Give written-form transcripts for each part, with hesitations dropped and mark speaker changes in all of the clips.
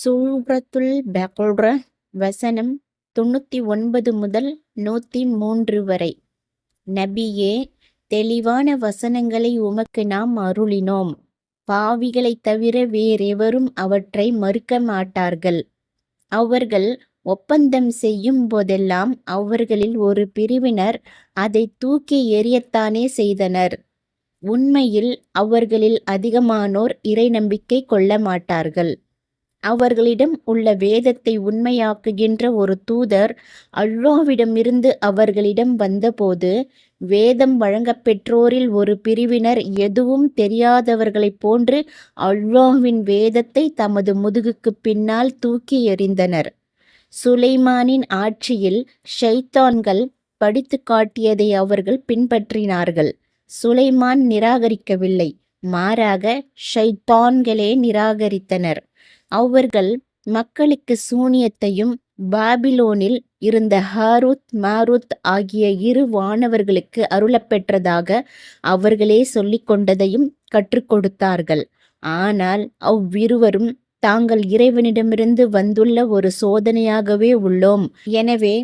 Speaker 1: சூரத்துல் பக்ரா வசனம் 99 முதல் 103 வரை. நபியே, தெளிவான வசனங்களை உமக்கு நாம் அருளினோம். பாவிகளைத் தவிர வேறெவரும் அவற்றை மறுக்க மாட்டார்கள். அவர்கள் ஒப்பந்தம் செய்யும் போதெல்லாம் அவர்களில் ஒரு பிரிவினர் அதை தூக்கி எறியத்தானே செய்தனர். உண்மையில் அவர்களில் அதிகமானோர் இறை நம்பிக்கை கொள்ள மாட்டார்கள். அவர்களிடம் உள்ள வேதத்தை உண்மையாக்குகின்ற ஒரு தூதர் அல்லாஹ்விடமிருந்து அவர்களிடம் வந்தபோது, வேதம் வழங்கப்பெற்றோரில் ஒரு பிரிவினர் எதுவும் தெரியாதவர்களைப் போன்று அல்லாஹ்வின் வேதத்தை தமது முதுகுக்குப் பின்னால் தூக்கி எறிந்தனர். சுலைமானின் ஆட்சியில் ஷைத்தான்கள் படித்து காட்டியதை அவர்கள் பின்பற்றினார்கள். சுலைமான் நிராகரிக்கவில்லை, மாறாக ஷைத்தான்களே நிராகரித்தனர். அவர்கள் மக்களுக்கு சூனியத்தையும் பாபிலோனில் இருந்த ஹாரூத் மாரூத் ஆகிய 2 வானவர்களுக்கு அருளப்பெற்றதாக அவர்களே சொல்லிக் கொண்டதையும் கற்றுக் கொடுத்தார்கள். ஆனால் அவ்விருவரும் தாங்கள் இறைவனிடமிருந்து வந்துள்ள ஒரு சோதனையாகவே உள்ளோம், எனவே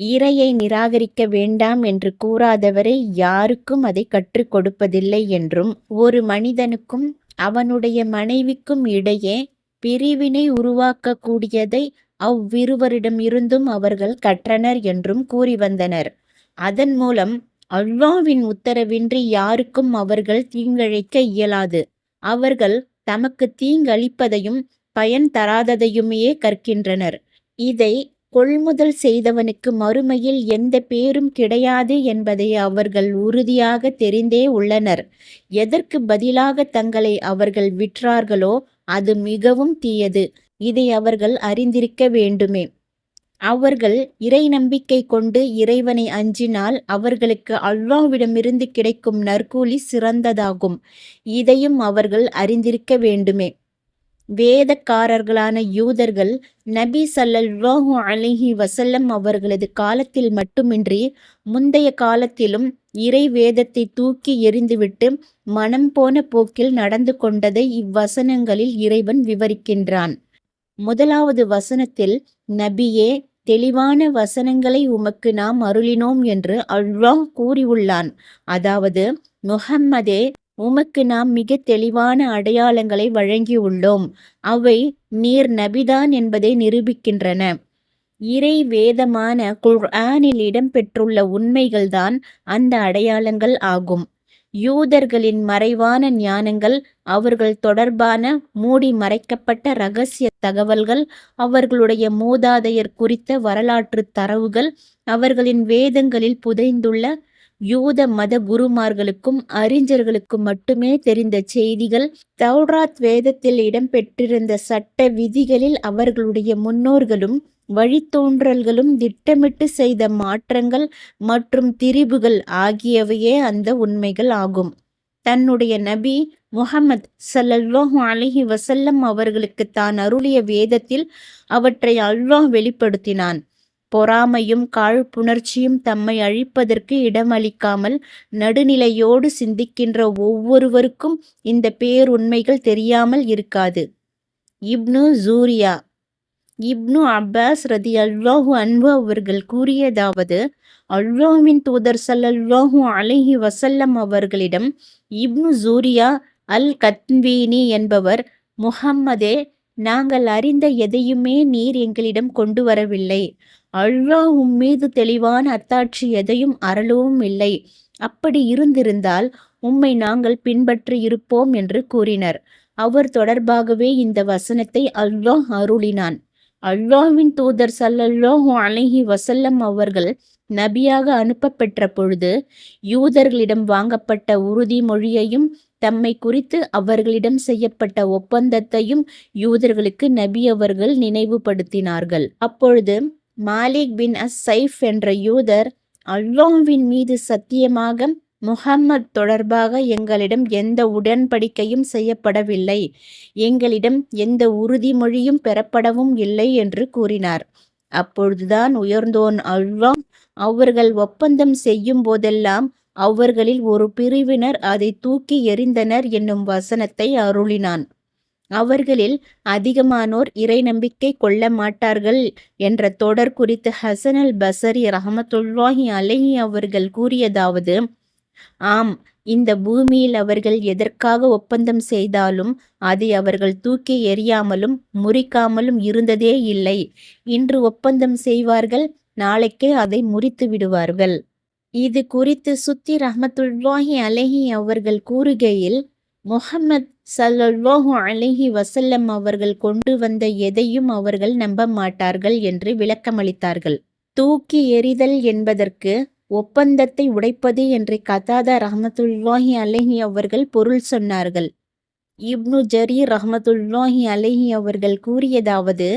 Speaker 1: இறையை நிராகரிக்க வேண்டாம் என்று கூறாதவரை யாருக்கும் அதை கற்றுக் கொடுப்பதில்லை என்றும், ஒரு மனிதனுக்கும் அவனுடைய மனைவிக்கும் இடையே பிரிவினை உருவாக்கக்கூடியதை அவ்விருவரிடமிருந்தும் அவர்கள் கற்றனர் என்றும் கூறி வந்தனர். அதன் மூலம் அல்லாஹ்வின் உத்தரவின்றி யாருக்கும் அவர்கள் தீங்கிழைக்க இயலாது. அவர்கள் தமக்கு தீங்களிப்பதையும் பயன் தராததையுமே கற்கின்றனர். இதை கொள்முதல் செய்தவனுக்கு மறுமையில் எந்த பேரும் கிடையாது என்பதை அவர்கள் உறுதியாக தெரிந்தே உள்ளனர். எதற்கு பதிலாக தங்களை அவர்கள் விற்றார்களோ அது மிகவும் தீயது. இதை அவர்கள் அறிந்திருக்க வேண்டுமே. அவர்கள் இறை நம்பிக்கை கொண்டு இறைவனை அஞ்சினால் அவர்களுக்கு அல்லாஹ்விடமிருந்து கிடைக்கும் நற்கூலி சிறந்ததாகும். இதையும் அவர்கள் அறிந்திருக்க வேண்டுமே. வேதக்காரர்களான யூதர்கள் நபி ஸல்லல்லாஹு அலைஹி வஸல்லம் அவர்களது காலத்தில் மட்டுமின்றி முந்தைய காலத்திலும் இறை வேதத்தை தூக்கி எறிந்துவிட்டு மனம் போன போக்கில் நடந்து கொண்டதை இவ்வசனங்களில் இறைவன் விவரிக்கின்றான். 1வது வசனத்தில், நபியே, தெளிவான வசனங்களை உமக்கு நாம் அருளினோம் என்று அல்லாஹ் கூறியுள்ளான். அதாவது, முஹம்மதே, உமக்கு நாம் மிக தெளிவான அடையாளங்களை வழங்கியுள்ளோம். அவை நீர் நபிதான் என்பதை நிரூபிக்கின்றன. இறை வேதமான குர்ஆனில் இடம்பெற்றுள்ள உண்மைகள்தான் அந்த அடையாளங்கள் ஆகும். யூதர்களின் மறைவான ஞானங்கள், அவர்கள் தொடர்பான மூடி மறைக்கப்பட்ட இரகசிய தகவல்கள், அவர்களுடைய மூதாதையர் குறித்த வரலாற்று தரவுகள், அவர்களின் வேதங்களில் புதைந்துள்ள யூத மத குருமார்களுக்கும் அறிஞர்களுக்கும் மட்டுமே தெரிந்த செய்திகள், தௌராத் வேதத்தில் இடம்பெற்றிருந்த சட்ட விதிகளில் அவர்களுடைய முன்னோர்களும் வழித்தோன்றல்களும் திட்டமிட்டு செய்த மாற்றங்கள் மற்றும் திரிபுகள் ஆகியவையே அந்த உண்மைகள் ஆகும். தன்னுடைய நபி முஹம்மது ஸல்லல்லாஹு அலைஹி வஸல்லம் அவர்களுக்கு தான் அருளிய வேதத்தில் அவற்றை அல்லாஹ் வெளிப்படுத்தினான். பொறாமையும் காழ்ப்புணர்ச்சியும் தம்மை அழிப்பதற்கு இடமளிக்காமல் நடுநிலையோடு சிந்திக்கின்ற ஒவ்வொருவருக்கும் இந்த பேருண்மைகள் தெரியாமல் இருக்காது. இப்னு ஜூரியா இப்னு அப்பாஸ் ரதியல்லாஹு அன்ஹு அவர்கள் கூறியதாவது, அல்லாஹ்வின் தூதர் ஸல்லல்லாஹு அலைஹி வஸல்லம் அவர்களிடம் இப்னு ஜூரியா அல் கத்வீனி என்பவர், முஹம்மதே, நாங்கள் அறிந்த எதையுமே நீர் எங்களிடம் கொண்டு வரவில்லை. அல்லாஹ் உம்மீது தெளிவான அத்தாட்சி எதையும் அருளவும் இல்லை. அப்படி இருந்திருந்தால் உம்மை நாங்கள் பின்பற்றி இருப்போம் என்று கூறினர். அவர் தொடர்பாகவே இந்த வசனத்தை அல்லாஹ் அருளினான். அல்லாஹ்வின் தூதர் ஸல்லல்லாஹு அலைஹி வஸல்லம் அவர்கள் நபியாக அனுப்பப்பெற்ற பொழுது யூதர்களிடம் வாங்கப்பட்ட உறுதிமொழியையும் தம்மை குறித்து அவர்களிடம் செய்யப்பட்ட ஒப்பந்தத்தையும் யூதர்களுக்கு நபி அவர்கள் நினைவுபடுத்தினார்கள். அப்பொழுது மாலிக் பின் அஸ்-சைஃப் என்ற யூதர், அல்லாஹ்வின் மீது சத்தியமாக முஹம்மது தொடர்பாக எங்களிடம் எந்த உடன்படிக்கையும் செய்யப்படவில்லை, எங்களிடம் எந்த உறுதிமொழியும் பெறப்படவும் இல்லை என்று கூறினார். அப்பொழுதுதான் உயர்ந்தோன் அல்லாஹ் அவர்கள் ஒப்பந்தம் செய்யும் போதெல்லாம் அவர்களில் ஒரு பிரிவினர் அதை தூக்கி எறிந்தனர் என்னும் வசனத்தை அருளினான். அவர்களில் அதிகமானோர் இறை நம்பிக்கை கொள்ள மாட்டார்கள் என்ற தொடர் குறித்து ஹசன் அல் பசரி ரஹமத்துல்லாஹி அலைஹி அவர்கள் கூறியதாவது, ஆம், இந்த பூமியில் அவர்கள் எதற்காக ஒப்பந்தம் செய்தாலும் அதை அவர்கள் தூக்கி எறியாமலும் முறிக்காமலும் இருந்ததே இல்லை. இன்று ஒப்பந்தம் செய்வார்கள், நாளைக்கே அதை முறித்து விடுவார்கள். இது குறித்து சுத்தி ரஹமத்துல்லாஹி அலைஹி அவர்கள் கூறுகையில், முஹம்மத் ஸல்லல்லாஹு அலைஹி வஸல்லம் அவர்கள் கொண்டு வந்த எதையும் அவர்கள் நம்ப மாட்டார்கள் என்று விளக்கமளித்தார்கள். தூக்கி எறிதல் என்பதற்கு ஒப்பந்தத்தை உடைப்பது என்று கதாதா ரஹமத்துல்லாஹி அலைஹி அவர்கள் பொருள் சொன்னார்கள். இப்னு ஜரீர் ரஹமத்துல்லாஹி அலைஹி அவர்கள் கூறியதாவது,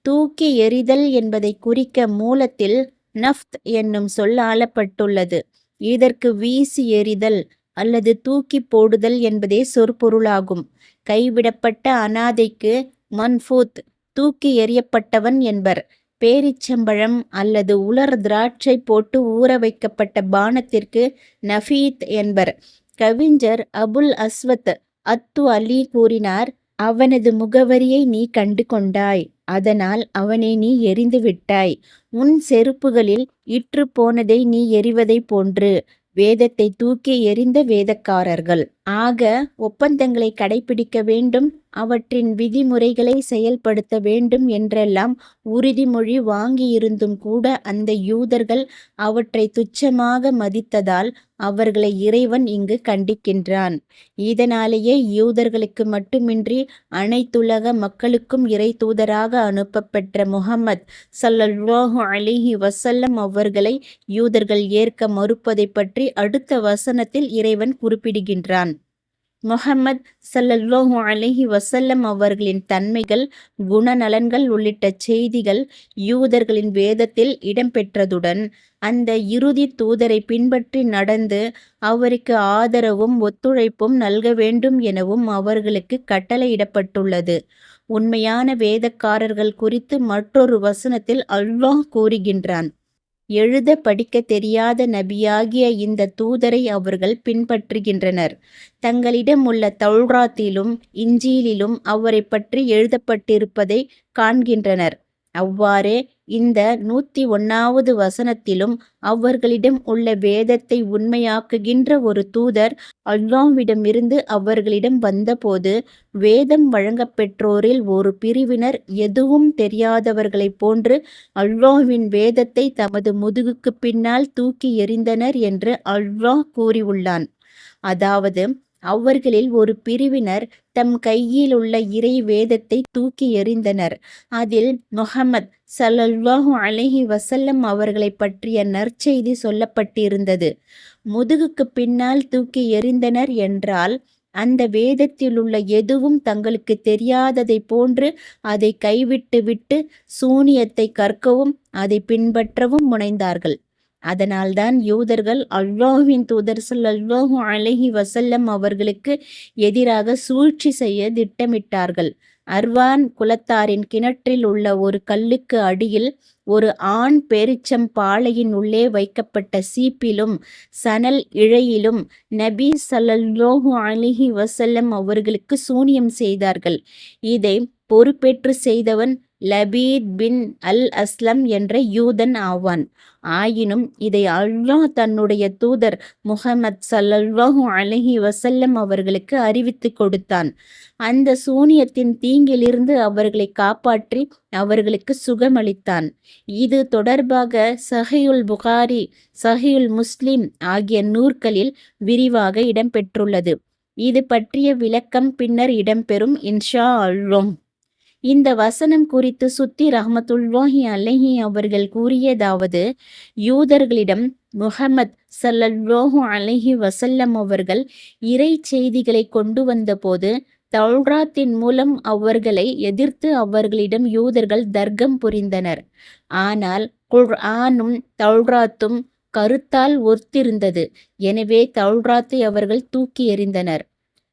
Speaker 1: தூக்கி எறிதல் என்பதை குறிக்க மூலத்தில் நஃப்த் என்னும் சொல் ஆளப்பட்டுள்ளது. இதற்கு வீசி எறிதல் அல்லது தூக்கி போடுதல் என்பதே சொற்பொருளாகும். கைவிடப்பட்ட அனாதைக்கு மன்ஃபூத், தூக்கி எறியப்பட்டவன் என்பர். பேரிச்சம்பழம் அல்லது உலர் திராட்சை போட்டு ஊற வைக்கப்பட்ட பானத்திற்கு நஃபீத் என்பர். கவிஞர் அபுல் அஸ்வத் அத்து அலி கூறினார், அவனது முகவரியை நீ கண்டு கொண்டாய், அதனால் அவனை நீ எறிந்து விட்டாய். உன் செருப்புகளில் இற்று போனதை நீ எறிவதை போன்று. வேதத்தை தூக்கி எறிந்த வேதக்காரர்கள். ஆக ஒப்பந்தங்களை கடைபிடிக்க வேண்டும், அவற்றின் விதிமுறைகளை செயல்படுத்த வேண்டும் என்றெல்லாம் உறுதிமொழி வாங்கியிருந்தும் கூட அந்த யூதர்கள் அவற்றை துச்சமாக மதித்ததால் அவர்களை இறைவன் இங்கு கண்டிக்கின்றான். இதனாலேயே யூதர்களுக்கு மட்டுமின்றி அனைத்துலக மக்களுக்கும் இறை தூதராக அனுப்பப்பெற்ற முஹம்மத் ஸல்லல்லாஹு அலைஹி வஸல்லம் அவர்களை யூதர்கள் ஏற்க மறுப்பதை பற்றி அடுத்த வசனத்தில் இறைவன் குறிப்பிடுகின்றான். முஹம்மத் ஸல்லல்லாஹு அலைஹி வஸல்லம் அவர்களின் தன்மைகள், குணநலன்கள் உள்ளிட்ட செய்திகள் யூதர்களின் வேதத்தில் இடம்பெற்றதுடன் அந்த இறுதி தூதரை பின்பற்றி நடந்து அவருக்கு ஆதரவும் ஒத்துழைப்பும் நல்க வேண்டும் எனவும் அவர்களுக்கு கட்டளையிடப்பட்டுள்ளது. உண்மையான வேதக்காரர்கள் குறித்து மற்றொரு வசனத்தில் அல்லாஹ் கூறுகின்றான், எழுத படிக்க தெரியாத நபியாகிய இந்த தூதரை அவர்கள் பின்பற்றுகின்றனர். தங்களிடம் உள்ள தௌராத்திலும் இஞ்சீலிலும் அவரை பற்றி எழுதப்பட்டிருப்பதை காண்கின்றனர். அவ்வாறே இந்த 101வது வசனத்திலும் அவர்களிடம் உள்ள வேதத்தை உண்மையாக்குகின்ற ஒரு தூதர் அல்லாஹ்விடமிருந்து அவர்களிடம் வந்தபோது, வேதம் வழங்கப்பெற்றோரில் ஒரு பிரிவினர் எதுவும் தெரியாதவர்களைப் போன்று அல்லாஹ்வின் வேதத்தை தமது முதுகுக்கு பின்னால் தூக்கி எறிந்தனர் என்று அல்லாஹ் கூறியுள்ளான். அதாவது அவர்களில் ஒரு பிரிவினர் தம் கையில் உள்ள இறை வேதத்தை தூக்கி எறிந்தனர். அதில் முஹம்மத் ஸல்லல்லாஹு அலைஹி வஸல்லம் அவர்களை பற்றிய நற்செய்தி சொல்லப்பட்டிருந்தது. முதுகுக்கு பின்னால் தூக்கி எறிந்தனர் என்றால் அந்த வேதத்திலுள்ள எதுவும் தங்களுக்கு தெரியாததை போன்று அதை கைவிட்டு விட்டு சூனியத்தை கற்கவும் அதை பின்பற்றவும் முனைந்தார்கள். அதனால்தான் யூதர்கள் அல்லாஹ்வின் தூதர் ஸல்லல்லாஹு அலைஹி வஸல்லம் அவர்களுக்கு எதிராக சூழ்ச்சி செய்ய திட்டமிட்டார்கள். அர்வான் குலத்தாரின் கிணற்றில் உள்ள ஒரு கல்லுக்கு அடியில் ஒரு ஆண் பேரிச்சம் பாளையின் உள்ளே வைக்கப்பட்ட சீப்பிலும் சணல் இழையிலும் நபி ஸல்லல்லாஹு அலைஹி வஸல்லம் அவர்களுக்கு சூனியம் செய்தார்கள். இதை பொறுப்பேற்று செய்தவன் லபீத் பின் அல் அஸ்லம் என்ற யூதன் ஆவான். ஆயினும் இதை அல்லாஹ் தன்னுடைய தூதர் முஹம்மத் ஸல்லல்லாஹு அலைஹி வஸல்லம் அவர்களுக்கு அறிவித்து கொடுத்தான். அந்த சூனியத்தின் தீங்கிலிருந்து அவர்களை காப்பாற்றி அவர்களுக்கு சுகமளித்தான். இது தொடர்பாக சஹீஹுல் புகாரி, சஹீஹுல் முஸ்லிம் ஆகிய நூற்களில் விரிவாக இடம்பெற்றுள்ளது. இது பற்றிய விளக்கம் பின்னர் இடம்பெறும் இன்ஷா அல்லாஹ். இந்த வசனம் குறித்து சுத்தி ரஹ்மத்துல்லாஹி அலைஹி அவர்கள் கூறியதாவது, யூதர்களிடம் முஹம்மத் ஸல்லல்லாஹு அலைஹி வஸல்லம் அவர்கள் இறை செய்திகளை கொண்டு வந்தபோது தௌராத்தின் மூலம் அவர்களை எதிர்த்து அவர்களிடம் யூதர்கள் தர்க்கம் புரிந்தனர். ஆனால் குர்ஆனும் தௌராத்தும் கருத்தால் ஒத்திருந்தது. எனவே தௌராத்தை அவர்கள் தூக்கி எறிந்தனர்.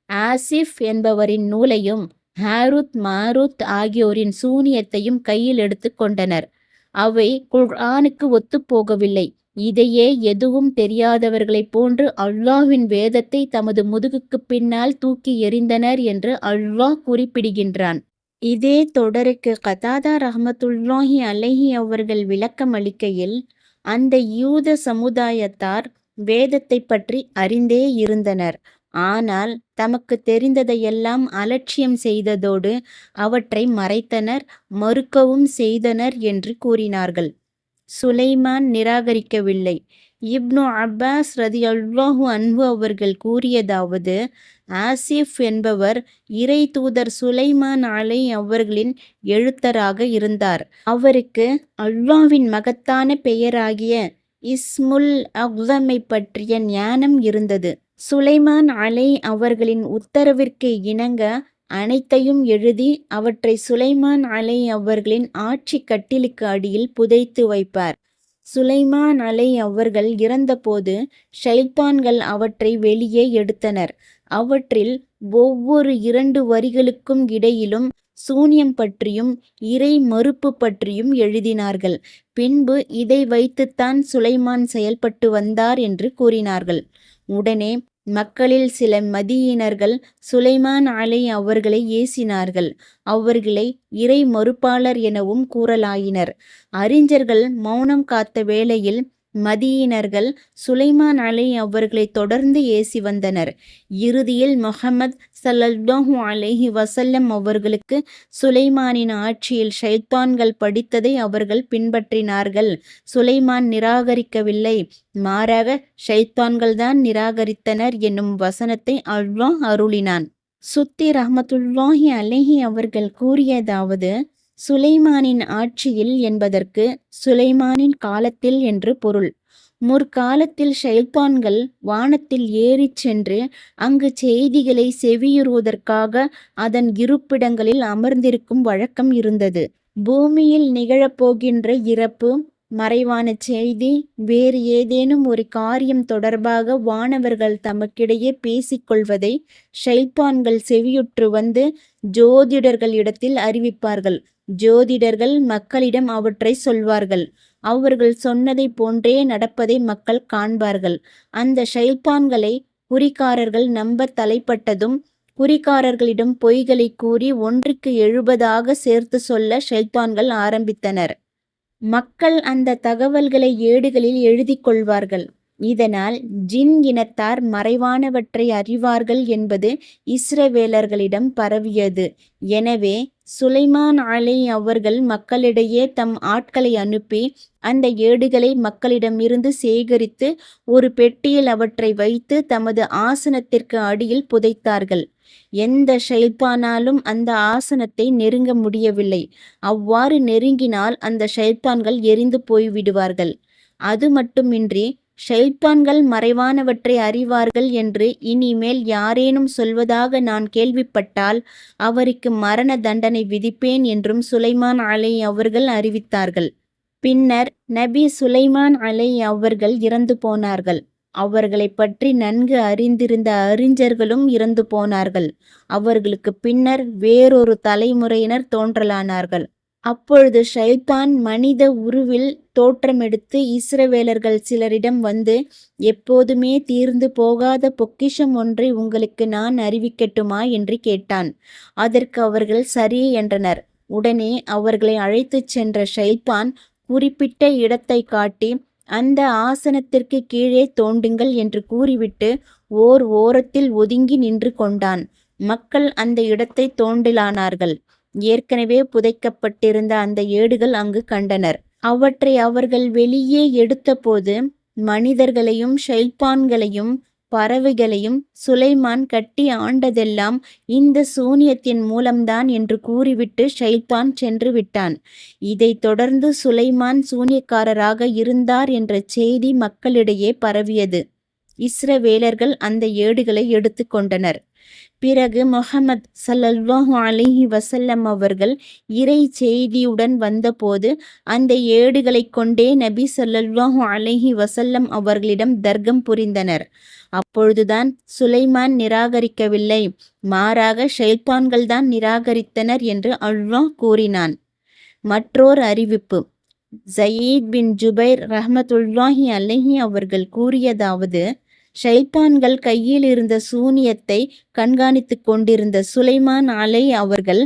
Speaker 1: ஆசிஃப் என்பவரின் நூலையும் ஹாருத் மாருத் ஆகியோரின் சூனியத்தையும் கையில் எடுத்து கொண்டனர். அவை குர்ஆனுக்கு ஒத்துப்போகவில்லை. இதையே எதுவும் தெரியாதவர்களைப் போன்று அல்லாஹ்வின் வேதத்தை தமது முதுகுக்குப் பின்னால் தூக்கி எறிந்தனர் என்று அல்லாஹ் குறிப்பிடுகின்றான். இதே தொடருக்கு கதாதா ரஹ்மத்துல்லாஹி அலைஹி அவர்கள் விளக்கம் அளிக்கையில், அந்த யூத சமுதாயத்தார் வேதத்தைப் பற்றி அறிந்தே இருந்தனர். ஆனால் தமக்கு தெரிந்ததையெல்லாம் அலட்சியம் செய்ததோடு அவற்றை மறைத்தனர், மறுக்கவும் செய்தனர் என்று கூறினார்கள். சுலைமான் நிராகரிக்கவில்லை. இப்னு அப்பாஸ் ரதியல்லாஹு அன்ஹு அவர்கள் கூறியதாவது, ஆசிஃப் என்பவர் இறை தூதர் சுலைமான் அவர்களின் எழுத்தராக இருந்தார். அவருக்கு அல்லாஹ்வின் மகத்தான பெயராகிய இஸ்முல் அக்ஸமை பற்றிய ஞானம் இருந்தது. சுலைமான் அவர்களின் உத்தரவிற்கு இணங்க அனைத்தையும் எழுதி அவற்றை சுலைமான் அவர்களின் ஆட்சி கட்டிலுக்கு அடியில் புதைத்து வைப்பார். சுலைமான் அவர்கள் இறந்தபோது ஷைத்தான்கள் அவற்றை வெளியே எடுத்தனர். அவற்றில் ஒவ்வொரு 2 வரிகளுக்கும் இடையிலும் சூனியம் பற்றியும் இறை மறுப்பு பற்றியும் எழுதினார்கள். பின்பு இதை வைத்துத்தான் சுலைமான் செயல்பட்டு வந்தார் என்று கூறினார்கள். உடனே மக்களில் சில மதியினர்கள் சுலைமான் அவர்களை ஏசினார்கள். அவர்களை இறை மறுப்பாளர் எனவும் கூறலாயினர். அறிஞர்கள் மௌனம் காத்த வேளையில் மதியினர்கள் சுலைமான் அவர்களை தொடர்ந்து ஏசி வந்தனர். இறுதியில் முஹம்மது ஸல்லல்லாஹு அலைஹி வஸல்லம் அவர்களுக்கு சுலைமானின் ஆட்சியில் ஷைத்தான்கள் படித்ததை அவர்கள் பின்பற்றினார்கள். சுலைமான் நிராகரிக்கவில்லை, மாறாக ஷைத்தான்கள்தான் நிராகரித்தனர் என்னும் வசனத்தை அல்லாஹ் அருளினான். சுத்தி ரஹ்மத்துல்லாஹி அலைஹி அவர்கள் கூறியதாவது, சுலைமானின் ஆட்சியில் என்பதற்கு சுலைமானின் காலத்தில் என்று பொருள். முற்காலத்தில் ஷைத்தான்கள் வானத்தில் ஏறிச் சென்று அங்கு செய்திகளை செவியுறுவதற்காக அதன் இருப்பிடங்களில் அமர்ந்திருக்கும் வழக்கம் இருந்தது. பூமியில் நிகழப்போகின்ற இறப்பு, மறைவான செய்தி, வேறு ஏதேனும் ஒரு காரியம் தொடர்பாக வானவர்கள் தமக்கிடையே பேசிக்கொள்வதை ஷைத்தான்கள் செவியுற்று வந்து ஜோதிடர்களிடத்தில் அறிவிப்பார்கள். ஜோதிடர்கள் மக்களிடம் அவற்றை சொல்வார்கள். அவர்கள் சொன்னதை போன்றே நடப்பதை மக்கள் காண்பார்கள். அந்த ஷைத்தான்களை குறிகாரர்கள் நம்ப தலைப்பட்டதும் குறிகாரர்களிடம் பொய்களை கூறி 1க்கு 70 சேர்த்து சொல்ல ஷைத்தான்கள் ஆரம்பித்தனர். மக்கள் அந்த தகவல்களை ஏடுகளில் எழுதி கொள்வார்கள். இதனால் ஜின் இனத்தார் மறைவானவற்றை அறிவார்கள் என்பது இஸ்ரவேலர்களிடம் பரவியது. எனவே சுலைமான் அவர்கள் மக்களிடையே தம் ஆட்களை அனுப்பி அந்த ஏடுகளை மக்களிடமிருந்து சேகரித்து ஒரு பெட்டியில் அவற்றை வைத்து தமது ஆசனத்திற்கு அடியில் புதைத்தார்கள். எந்த ஷைத்தானாலும் அந்த ஆசனத்தை நெருங்க முடியவில்லை. அவ்வாறு நெருங்கினால் அந்த ஷைத்தான்கள் எரிந்து போய்விடுவார்கள். அது மட்டுமின்றி ஷைத்தான்கள் மறைவானவற்றை அறிவார்கள் என்று இனிமேல் யாரேனும் சொல்வதாக நான் கேள்விப்பட்டால் அவருக்கு மரண தண்டனை விதிப்பேன் என்றும் சுலைமான் அவர்கள் அறிவித்தார்கள். பின்னர் நபி சுலைமான் அவர்கள் இறந்து போனார்கள். அவர்களை பற்றி நன்கு அறிந்திருந்த அறிஞர்களும் இறந்து போனார்கள். அவர்களுக்கு பின்னர் வேறொரு தலைமுறையினர் தோன்றலானார்கள். அப்பொழுது ஷைத்தான் மனித உருவில் தோற்றமெடுத்து இஸ்ரவேலர்கள் சிலரிடம் வந்து, எப்போதுமே தீர்ந்து போகாத பொக்கிஷம் ஒன்றை உங்களுக்கு நான் அறிவிக்கட்டுமா என்று கேட்டான். அதற்கு அவர்கள் சரி என்றனர். உடனே அவர்களை அழைத்துச் சென்ற ஷைத்தான் குறிப்பிட்ட இடத்தை காட்டி, அந்த ஆசனத்திற்கு கீழே தோண்டுங்கள் என்று கூறிவிட்டு ஓரத்தில் ஒதுங்கி நின்று கொண்டான். மக்கள் அந்த இடத்தை தோண்டலானார்கள். ஏற்கனவே புதைக்கப்பட்டிருந்த அந்த ஏடுகள் அங்கு கண்டனர். அவற்றை அவர்கள் வெளியே எடுத்தபோது மனிதர்களையும் ஷைத்தான்களையும் பறவைகளையும் சுலைமான் கட்டி ஆண்டதெல்லாம் இந்த சூனியத்தின் மூலம்தான் என்று கூறிவிட்டு ஷைத்தான் சென்று விட்டான். இதைத் தொடர்ந்து சுலைமான் சூனியக்காரராக இருந்தார் என்ற செய்தி மக்களிடையே பரவியது. இஸ்ரவேலர்கள் அந்த ஏடுகளை எடுத்து கொண்டனர். பிறகு முஹம்மது ஸல்லல்லாஹு அலைஹி வஸல்லம் அவர்கள் இறை செய்தியுடன் வந்தபோது அந்த ஏடுகளைக் கொண்டே நபி ஸல்லல்லாஹு அலைஹி வஸல்லம் அவர்களிடம் தர்க்கம் புரிந்தனர். அப்பொழுதுதான் சுலைமான் நிராகரிக்கவில்லை, மாறாக ஷைத்தான்கள்தான் நிராகரித்தனர் என்று அல்லாஹ் கூறினான். மற்றோர் அறிவிப்பு. ஜயீத் பின் ஜுபைர் ரஹ்மத்துல்லாஹி அலைஹி அவர்கள் கூறியதாவது, ஷைத்தான்கள் கையில் இருந்த சூனியத்தை கண்காணித்துக் கொண்டிருந்த சுலைமான் அவர்கள்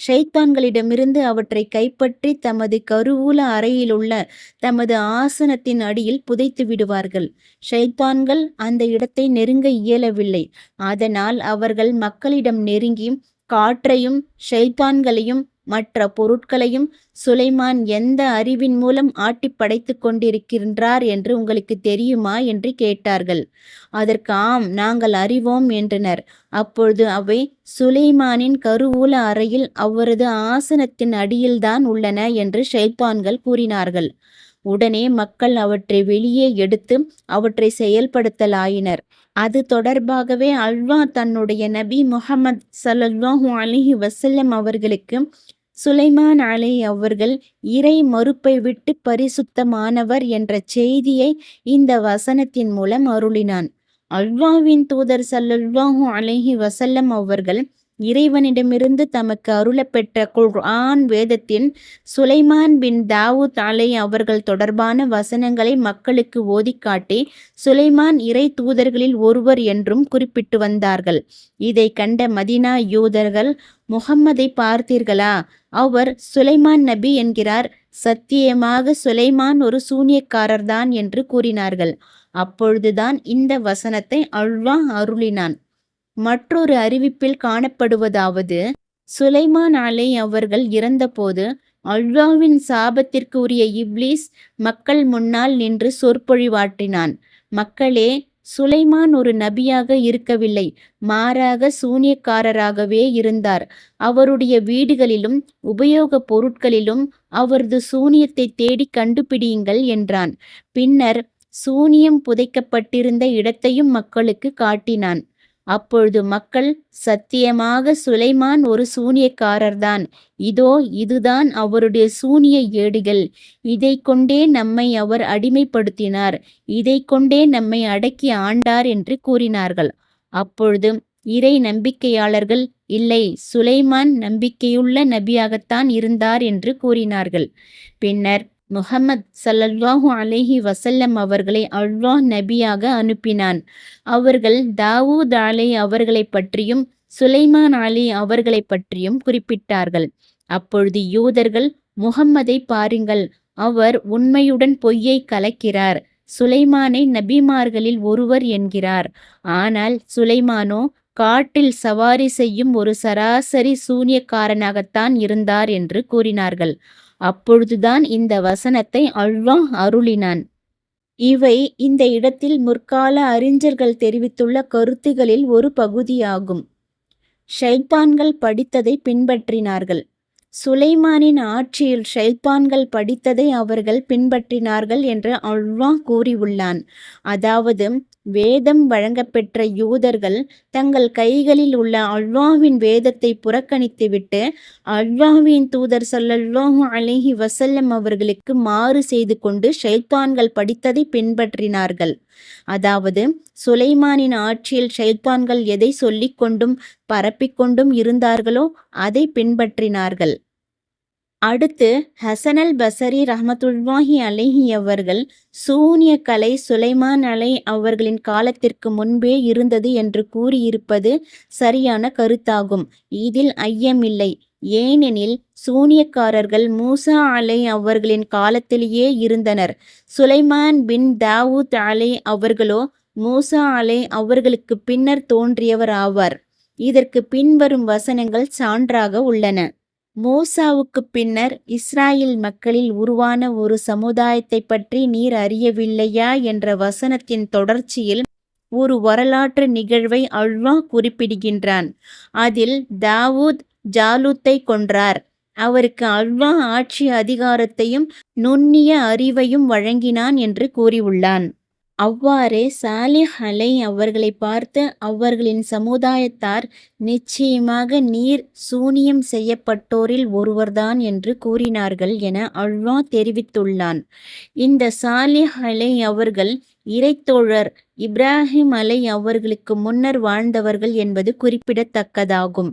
Speaker 1: ஷைத்தான்களிடமிருந்து அவற்றை கைப்பற்றி தமது கருவூல அறையிலுள்ள தமது ஆசனத்தின் அடியில் புதைத்து விடுவார்கள். ஷைத்தான்கள் அந்த இடத்தை நெருங்க இயலவில்லை. அதனால் அவர்கள் மக்களிடம் நெருங்கி காற்றையும் ஷைத்தான்களையும் மற்ற பொருட்களையும் சுலைமான் எந்த அறிவின் மூலம் ஆட்டி படைத்து கொண்டிருக்கின்றார் என்று உங்களுக்கு தெரியுமா என்று கேட்டார்கள். அதற்கு ஆம், நாங்கள் அறிவோம் என்றனர். அப்பொழுது அவை சுலைமானின் கருவூல அறையில் அவரது ஆசனத்தின் அடியில்தான் உள்ளன என்று ஷைத்தான்கள் கூறினார்கள். உடனே மக்கள் அவற்றை வெளியே எடுத்து அவற்றை செயல்படுத்தலாயினர். அது தொடர்பாகவே அல்லாஹ் தன்னுடைய நபி முஹம்மது ஸல்லல்லாஹு அலைஹி வஸல்லம் அவர்களுக்கு சுலைமான் அவர்கள் இறை மறுப்பை விட்டு பரிசுத்தமானவர் என்ற செய்தியை இந்த வசனத்தின் மூலம் அருளினான். அல்லாஹ்வின் தூதர் ஸல்லல்லாஹு அலைஹி வஸல்லம் அவர்கள் இறைவனிடமிருந்து தமக்கு அருளப்பெற்ற குர்ஆன் வேதத்தின் சுலைமான் பின் தாவூத் அவர்கள் தொடர்பான வசனங்களை மக்களுக்கு ஓதிக்காட்டி சுலைமான் இறை தூதர்களில் ஒருவர் என்றும் குறிப்பிட்டு வந்தார்கள். இதை கண்ட மதீனா யூதர்கள், முஹம்மதை பார்த்தீர்களா? அவர் சுலைமான் நபி என்கிறார். சத்தியமாக சுலைமான் ஒரு சூனியக்காரர்தான் என்று கூறினார்கள். அப்பொழுதுதான் இந்த வசனத்தை அல்லாஹ் அருளினான். மற்றொரு அறிவிப்பில் காணப்படுவதாவது, சுலைமான் அவர்கள் இறந்தபோது அல்லாஹ்வின் சாபத்திற்கு உரிய இப்லீஸ் மக்கள் முன்னால் நின்று சொற்பொழிவாற்றினான். மக்களே, சுலைமான் ஒரு நபியாக இருக்கவில்லை, மாறாக சூனியக்காரராகவே இருந்தார். அவருடைய வீடுகளிலும் உபயோகப் பொருட்களிலும் அவரது சூனியத்தை தேடி கண்டுபிடியுங்கள் என்றான். பின்னர் சூனியம் புதைக்கப்பட்டிருந்த இடத்தையும் மக்களுக்கு காட்டினான். அப்பொழுது மக்கள், சத்தியமாக சுலைமான் ஒரு சூனியக்காரர்தான், இதோ இதுதான் அவருடைய சூனிய ஏடுகள், இதை கொண்டே நம்மை அவர் அடிமைப்படுத்தினார், இதை கொண்டே நம்மை அடக்கி ஆண்டார் என்று கூறினார்கள். அப்பொழுது இறை நம்பிக்கையாளர்கள், இல்லை, சுலைமான் நம்பிக்கையுள்ள நபியாகத்தான் இருந்தார் என்று கூறினார்கள். பின்னர் முஹம்மது ஸல்லல்லாஹு அலைஹி வஸல்லம் அவர்களை அல்லாஹ் நபியாக அனுப்பினான். அவர்கள் தாவூத் அவர்களை பற்றியும் சுலைமான் அவர்களை பற்றியும் குறிப்பிட்டார்கள். அப்பொழுது யூதர்கள், முஹம்மதை பாருங்கள், அவர் உண்மையுடன் பொய்யை கலக்கிறார், சுலைமானை நபிமார்களில் ஒருவர் என்கிறார். ஆனால் சுலைமானோ காட்டில் சவாரி செய்யும் ஒரு சராசரி சூனியக்காரனாகத்தான் இருந்தார் என்று கூறினார்கள். அப்பொழுதுதான் இந்த வசனத்தை அல்லாஹ் அருளினான். இவை இந்த இடத்தில் முற்கால அறிஞர்கள் தெரிவித்துள்ள கருத்துகளில் ஒரு பகுதியாகும். ஷைத்தான்கள் படித்ததை பின்பற்றினார்கள். சுலைமானின் ஆட்சியில் ஷைத்தான்கள் படித்ததை அவர்கள் பின்பற்றினார்கள் என்று அல்லாஹ் கூறியுள்ளான். அதாவது, வேதம் வழங்கப்பெற்ற யூதர்கள் தங்கள் கைகளில் உள்ள அல்லாஹ்வின் வேதத்தை புறக்கணித்துவிட்டு அல்லாஹ்வின் தூதர் ஸல்லல்லாஹு அலைஹி வஸல்லம் அவர்களுக்கு மாறு செய்து கொண்டு ஷைத்தான்கள் படித்ததை பின்பற்றினார்கள். அதாவது, சுலைமானின் ஆட்சியில் ஷைத்தான்கள் எதை சொல்லிக் கொண்டும் பரப்பிக்கொண்டும் இருந்தார்களோ அதை பின்பற்றினார்கள். அடுத்து ஹசனல் பசரி ரஹ்மத்துல்லாஹி அலைஹி அவர்கள், சூனிய கலை சுலைமான் அவர்களின் காலத்திற்கு முன்பே இருந்தது என்று கூறியிருப்பது சரியான கருத்தாகும். இதில் ஐயமில்லை. ஏனெனில் சூனியக்காரர்கள் மூசா அவர்களின் காலத்திலேயே இருந்தனர். சுலைமான் பின் தாவூத் அவர்களோ மூசா அவர்களுக்கு பின்னர் தோன்றியவர் ஆவார். இதற்கு பின்வரும் வசனங்கள் சான்றாக உள்ளன. மூசாவுக்கு பின்னர் இஸ்ராயேல் மக்களில் உருவான ஒரு சமுதாயத்தை பற்றி நீர் அறியவில்லையா என்ற வசனத்தின் தொடர்ச்சியில் ஒரு வரலாற்று நிகழ்வை அல்லாஹ் குறிப்பிடுகின்றான். அதில் தாவூத் ஜாலூத்தை கொன்றார். அவருக்கு அல்லாஹ் ஆட்சி அதிகாரத்தையும் நுண்ணிய அறிவையும் வழங்கினான் என்று கூறியுள்ளான். அவ்வாறே சாலிஹ் அவர்களை பார்த்து அவர்களின் சமுதாயத்தார், நிச்சயமாக நீர் சூனியம் செய்யப்பட்டோரில் ஒருவர்தான் என்று கூறினார்கள் என அல்லாஹ் தெரிவித்துள்ளான். இந்த சாலிஹ் அவர்கள் இறைத்தோழர் இப்ராஹிம் அவர்களுக்கு முன்னர் வாழ்ந்தவர்கள் என்பது குறிப்பிடத்தக்கதாகும்.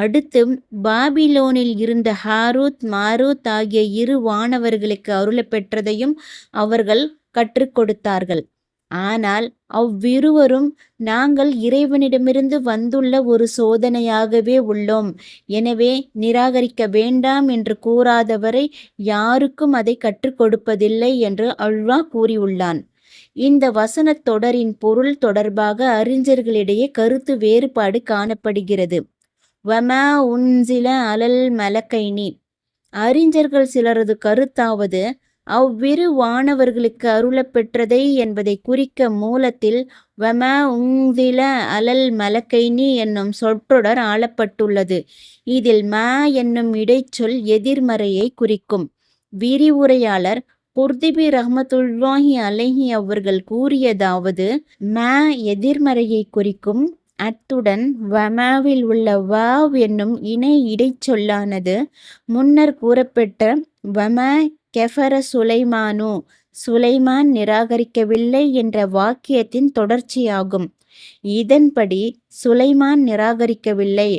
Speaker 1: அடுத்து பாபிலோனில் இருந்த ஹாரூத் மாரூத் ஆகிய இரு வானவர்களுக்கு அருளப்பெற்றதையும் அவர்கள் கற்றுக் கொடுத்தார்கள். ஆனால் அவ்விருவரும், நாங்கள் இறைவனிடமிருந்து வந்துள்ள ஒரு சோதனையாகவே உள்ளோம், எனவே நிராகரிக்க வேண்டாம் என்று கூறாதவரை யாருக்கும் அதை கற்றுக் கொடுப்பதில்லை என்று அல்லாஹ் கூறியுள்ளான். இந்த வசனத் தொடரின் பொருள் தொடர்பாக அறிஞர்களிடையே கருத்து வேறுபாடு காணப்படுகிறது. வமா உன்சில அலல் மலக்கைனி. அறிஞர்கள் சிலரது கருத்தாவது, அவ்விரு வானவர்களுக்கு அருளப்பெற்றதை என்பதை குறிக்க மூலத்தில் வமா உந்தில அலல் மலக்கைனி என்னும் சொற்றொடர் ஆளப்பட்டுள்ளது. இதில் மா என்னும் இடைச்சொல் எதிர்மறையை குறிக்கும். விரிவுரையாளர் குர்திபி ரஹ்மத்துல்லாஹி அலைஹி அவர்கள் கூறியதாவது, மா எதிர்மறையை குறிக்கும். அத்துடன் வமாவில் உள்ள வாவ் என்னும் இணை இடைச்சொல்லானது முன்னர் கூறப்பெற்ற வமா கெஃபர சுலைமானு, சுலைமான் நிராகரிக்கவில்லை என்ற வாக்கியத்தின் தொடர்ச்சியாகும். இதன்படி சுலைமான் நிராகரிக்கவில்லை,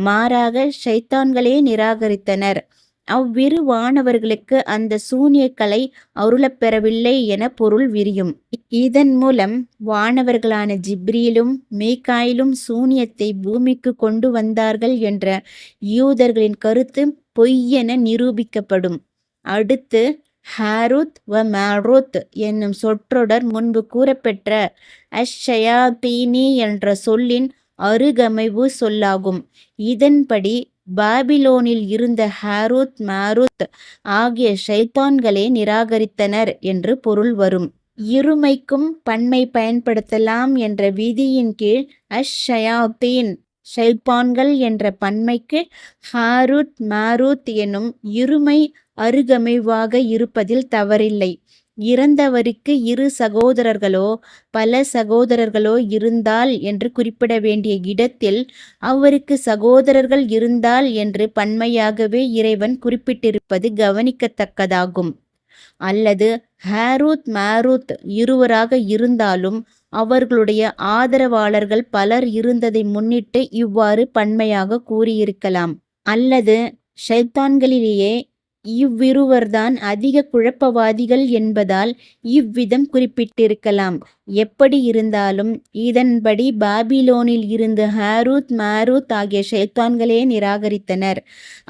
Speaker 1: மாறாக ஷைத்தான்களே நிராகரித்தனர். அவ்விரு வானவர்களுக்கு அந்த சூனியக்கலை அருளப்பெறவில்லை என பொருள் விரியும். இதன் மூலம் வானவர்களான ஜிப்ரீலும் மீகாயிலும் சூனியத்தை பூமிக்கு கொண்டு வந்தார்கள் என்ற யூதர்களின் கருத்து பொய்யென நிரூபிக்கப்படும். அடுத்து ஹாரூத் வ மாரூத் என்னும் சொற்றொடர் முன்பு கூறப்பெற்ற அஷ்ஷயாத்தீனி என்ற சொல்லின் அருகமைவு சொல்லாகும். இதன்படி பாபிலோனில் இருந்த ஹாரூத் மாரூத் ஆகிய ஷைத்தான்களே நிராகரித்தனர் என்று பொருள் வரும். இருமைக்கும் பன்மை பயன்படுத்தலாம் என்ற விதியின் கீழ் அஷ்ஷயாத்தீன் ஷைத்தான்கள் என்ற பன்மைக்கு ஹாரூத் மாரூத் எனும் இருமை அருகமைவாக இருப்பதில் தவறில்லை. இறந்தவருக்கு இரு சகோதரர்களோ பல சகோதரர்களோ இருந்தால் என்று குறிப்பிட வேண்டிய இடத்தில் அவருக்கு சகோதரர்கள் இருந்தால் என்று பன்மையாகவே இறைவன் குறிப்பிட்டிருப்பது கவனிக்கத்தக்கதாகும். அல்லது ஹாரூத் மாரூத் இருவராக இருந்தாலும் அவர்களுடைய ஆதரவாளர்கள் பலர் இருந்ததை முன்னிட்டு இவ்வாறு பன்மையாக கூறியிருக்கலாம். அல்லது ஷைத்தான்களிலேயே இவ்விருவர்தான் அதிக குழப்பவாதிகள் என்பதால் இவ்விதம் குறிப்பிட்டிருக்கலாம். எப்படி இருந்தாலும் இதன்படி பாபிலோனில் இருந்து ஹாரூத் மாரூத் ஆகிய ஷைத்தான்களே நிராகரித்தனர்,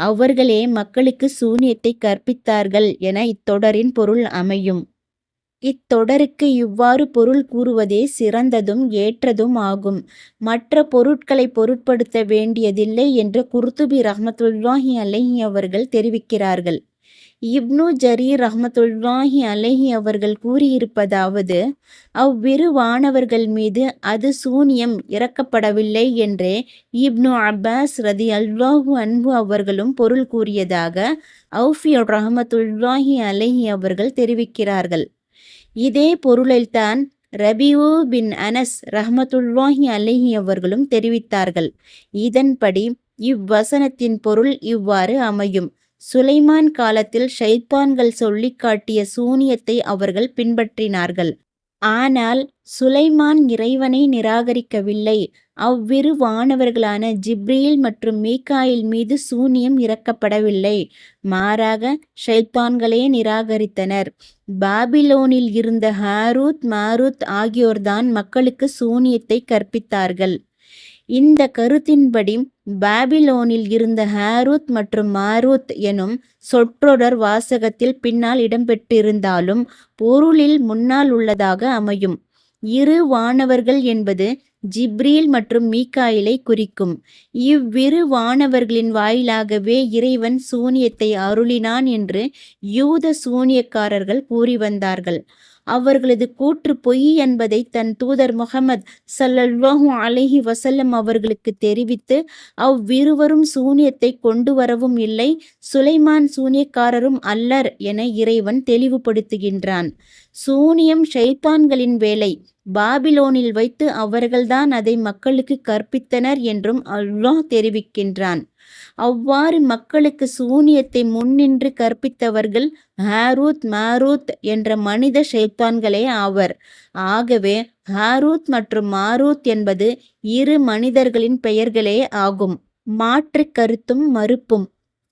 Speaker 1: அவர்களே மக்களுக்கு சூனியத்தை கற்பித்தார்கள் என இத்தொடரின் பொருள் அமையும். இத்தொடருக்கு இவ்வாறு பொருள் கூறுவதே சிறந்ததும் ஏற்றதும் ஆகும். மற்ற பொருட்களை பொருட்படுத்த வேண்டியதில்லை என்று குர்துபி ரஹ்மத்துல்லாஹி அலைஹி அவர்கள் தெரிவிக்கிறார்கள். இப்னு ஜரீர் ரஹ்மத்துல்லாஹி அலைஹி அவர்கள் கூறியிருப்பதாவது, அவ்விரு வானவர்கள் மீது அது சூனியம் இறக்கப்படவில்லை என்றே இப்னு அப்பாஸ் ரதியல்லாஹு அன்ஹு அவர்களும் பொருள் கூறியதாக ஔஃபி ரஹ்மத்துல்லாஹி அலைஹி அவர்கள் தெரிவிக்கிறார்கள். இதே பொருளைத்தான் ரபியூ பின் அனஸ் ரஹ்மத்துல்லாஹி அலைஹி அவர்களும் தெரிவித்தார்கள். இதன்படி இவ்வசனத்தின் பொருள் இவ்வாறு அமையும்: சுலைமான் காலத்தில் ஷைத்தான்கள் சொல்லிக் காட்டிய சூனியத்தை அவர்கள் பின்பற்றினார்கள். ஆனால் சுலைமான் இறைவனை நிராகரிக்கவில்லை. அவ்விரு வானவர்களான ஜிப்ரீல் மற்றும் மீகாயில் மீது சூனியம் இறக்கப்படவில்லை, மாறாக ஷைத்தான்களே நிராகரித்தனர். பாபிலோனில் இருந்த ஹாரூத் மாரூத் ஆகியோர்தான் மக்களுக்கு சூனியத்தை கற்பித்தார்கள். இந்த கருத்தின்படி பாபிலோனில் இருந்த ஹாரூத் மற்றும் மாரூத் எனும் சொற்றொடர் வாசகத்தில் பின்னால் இடம்பெற்றிருந்தாலும் பொருளில் முன்னால் உள்ளதாக அமையும். இரு வானவர்கள் என்பது ஜிப்ரீல் மற்றும் மீகாயிலை குறிக்கும். இவ்விரு வானவர்களின் வாயிலாகவே இறைவன் சூனியத்தை அருளினான் என்று யூத சூனியக்காரர்கள் கூறி வந்தார்கள். அவர்களது கூற்று பொய் என்பதை தன் தூதர் முஹம்மது ஸல்லல்லாஹு அலைஹி வஸல்லம் அவர்களுக்கு தெரிவித்து, அவ்விருவரும் சூனியத்தை கொண்டு வரவும் இல்லை, சுலைமான் சூனியக்காரரும் அல்லர் என இறைவன் தெளிவுபடுத்துகின்றான். சூனியம் ஷைத்தான்களின் வேலை, பாபிலோனில் வைத்து அவர்கள்தான் அதை மக்களுக்கு கற்பித்தனர் என்றும் அல்லாஹ் தெரிவிக்கின்றான். அவ்வாறு மக்களுக்கு சூனியத்தை முன்னின்று கற்பித்தவர்கள் ஹாரூத் மாரூத் என்ற மனித ஷைத்தான்களே ஆவர். ஆகவே ஹாரூத் மற்றும் மாரூத் என்பது இரு மனிதர்களின் பெயர்களே ஆகும். மாற்று கருத்தும் மறுப்பும்.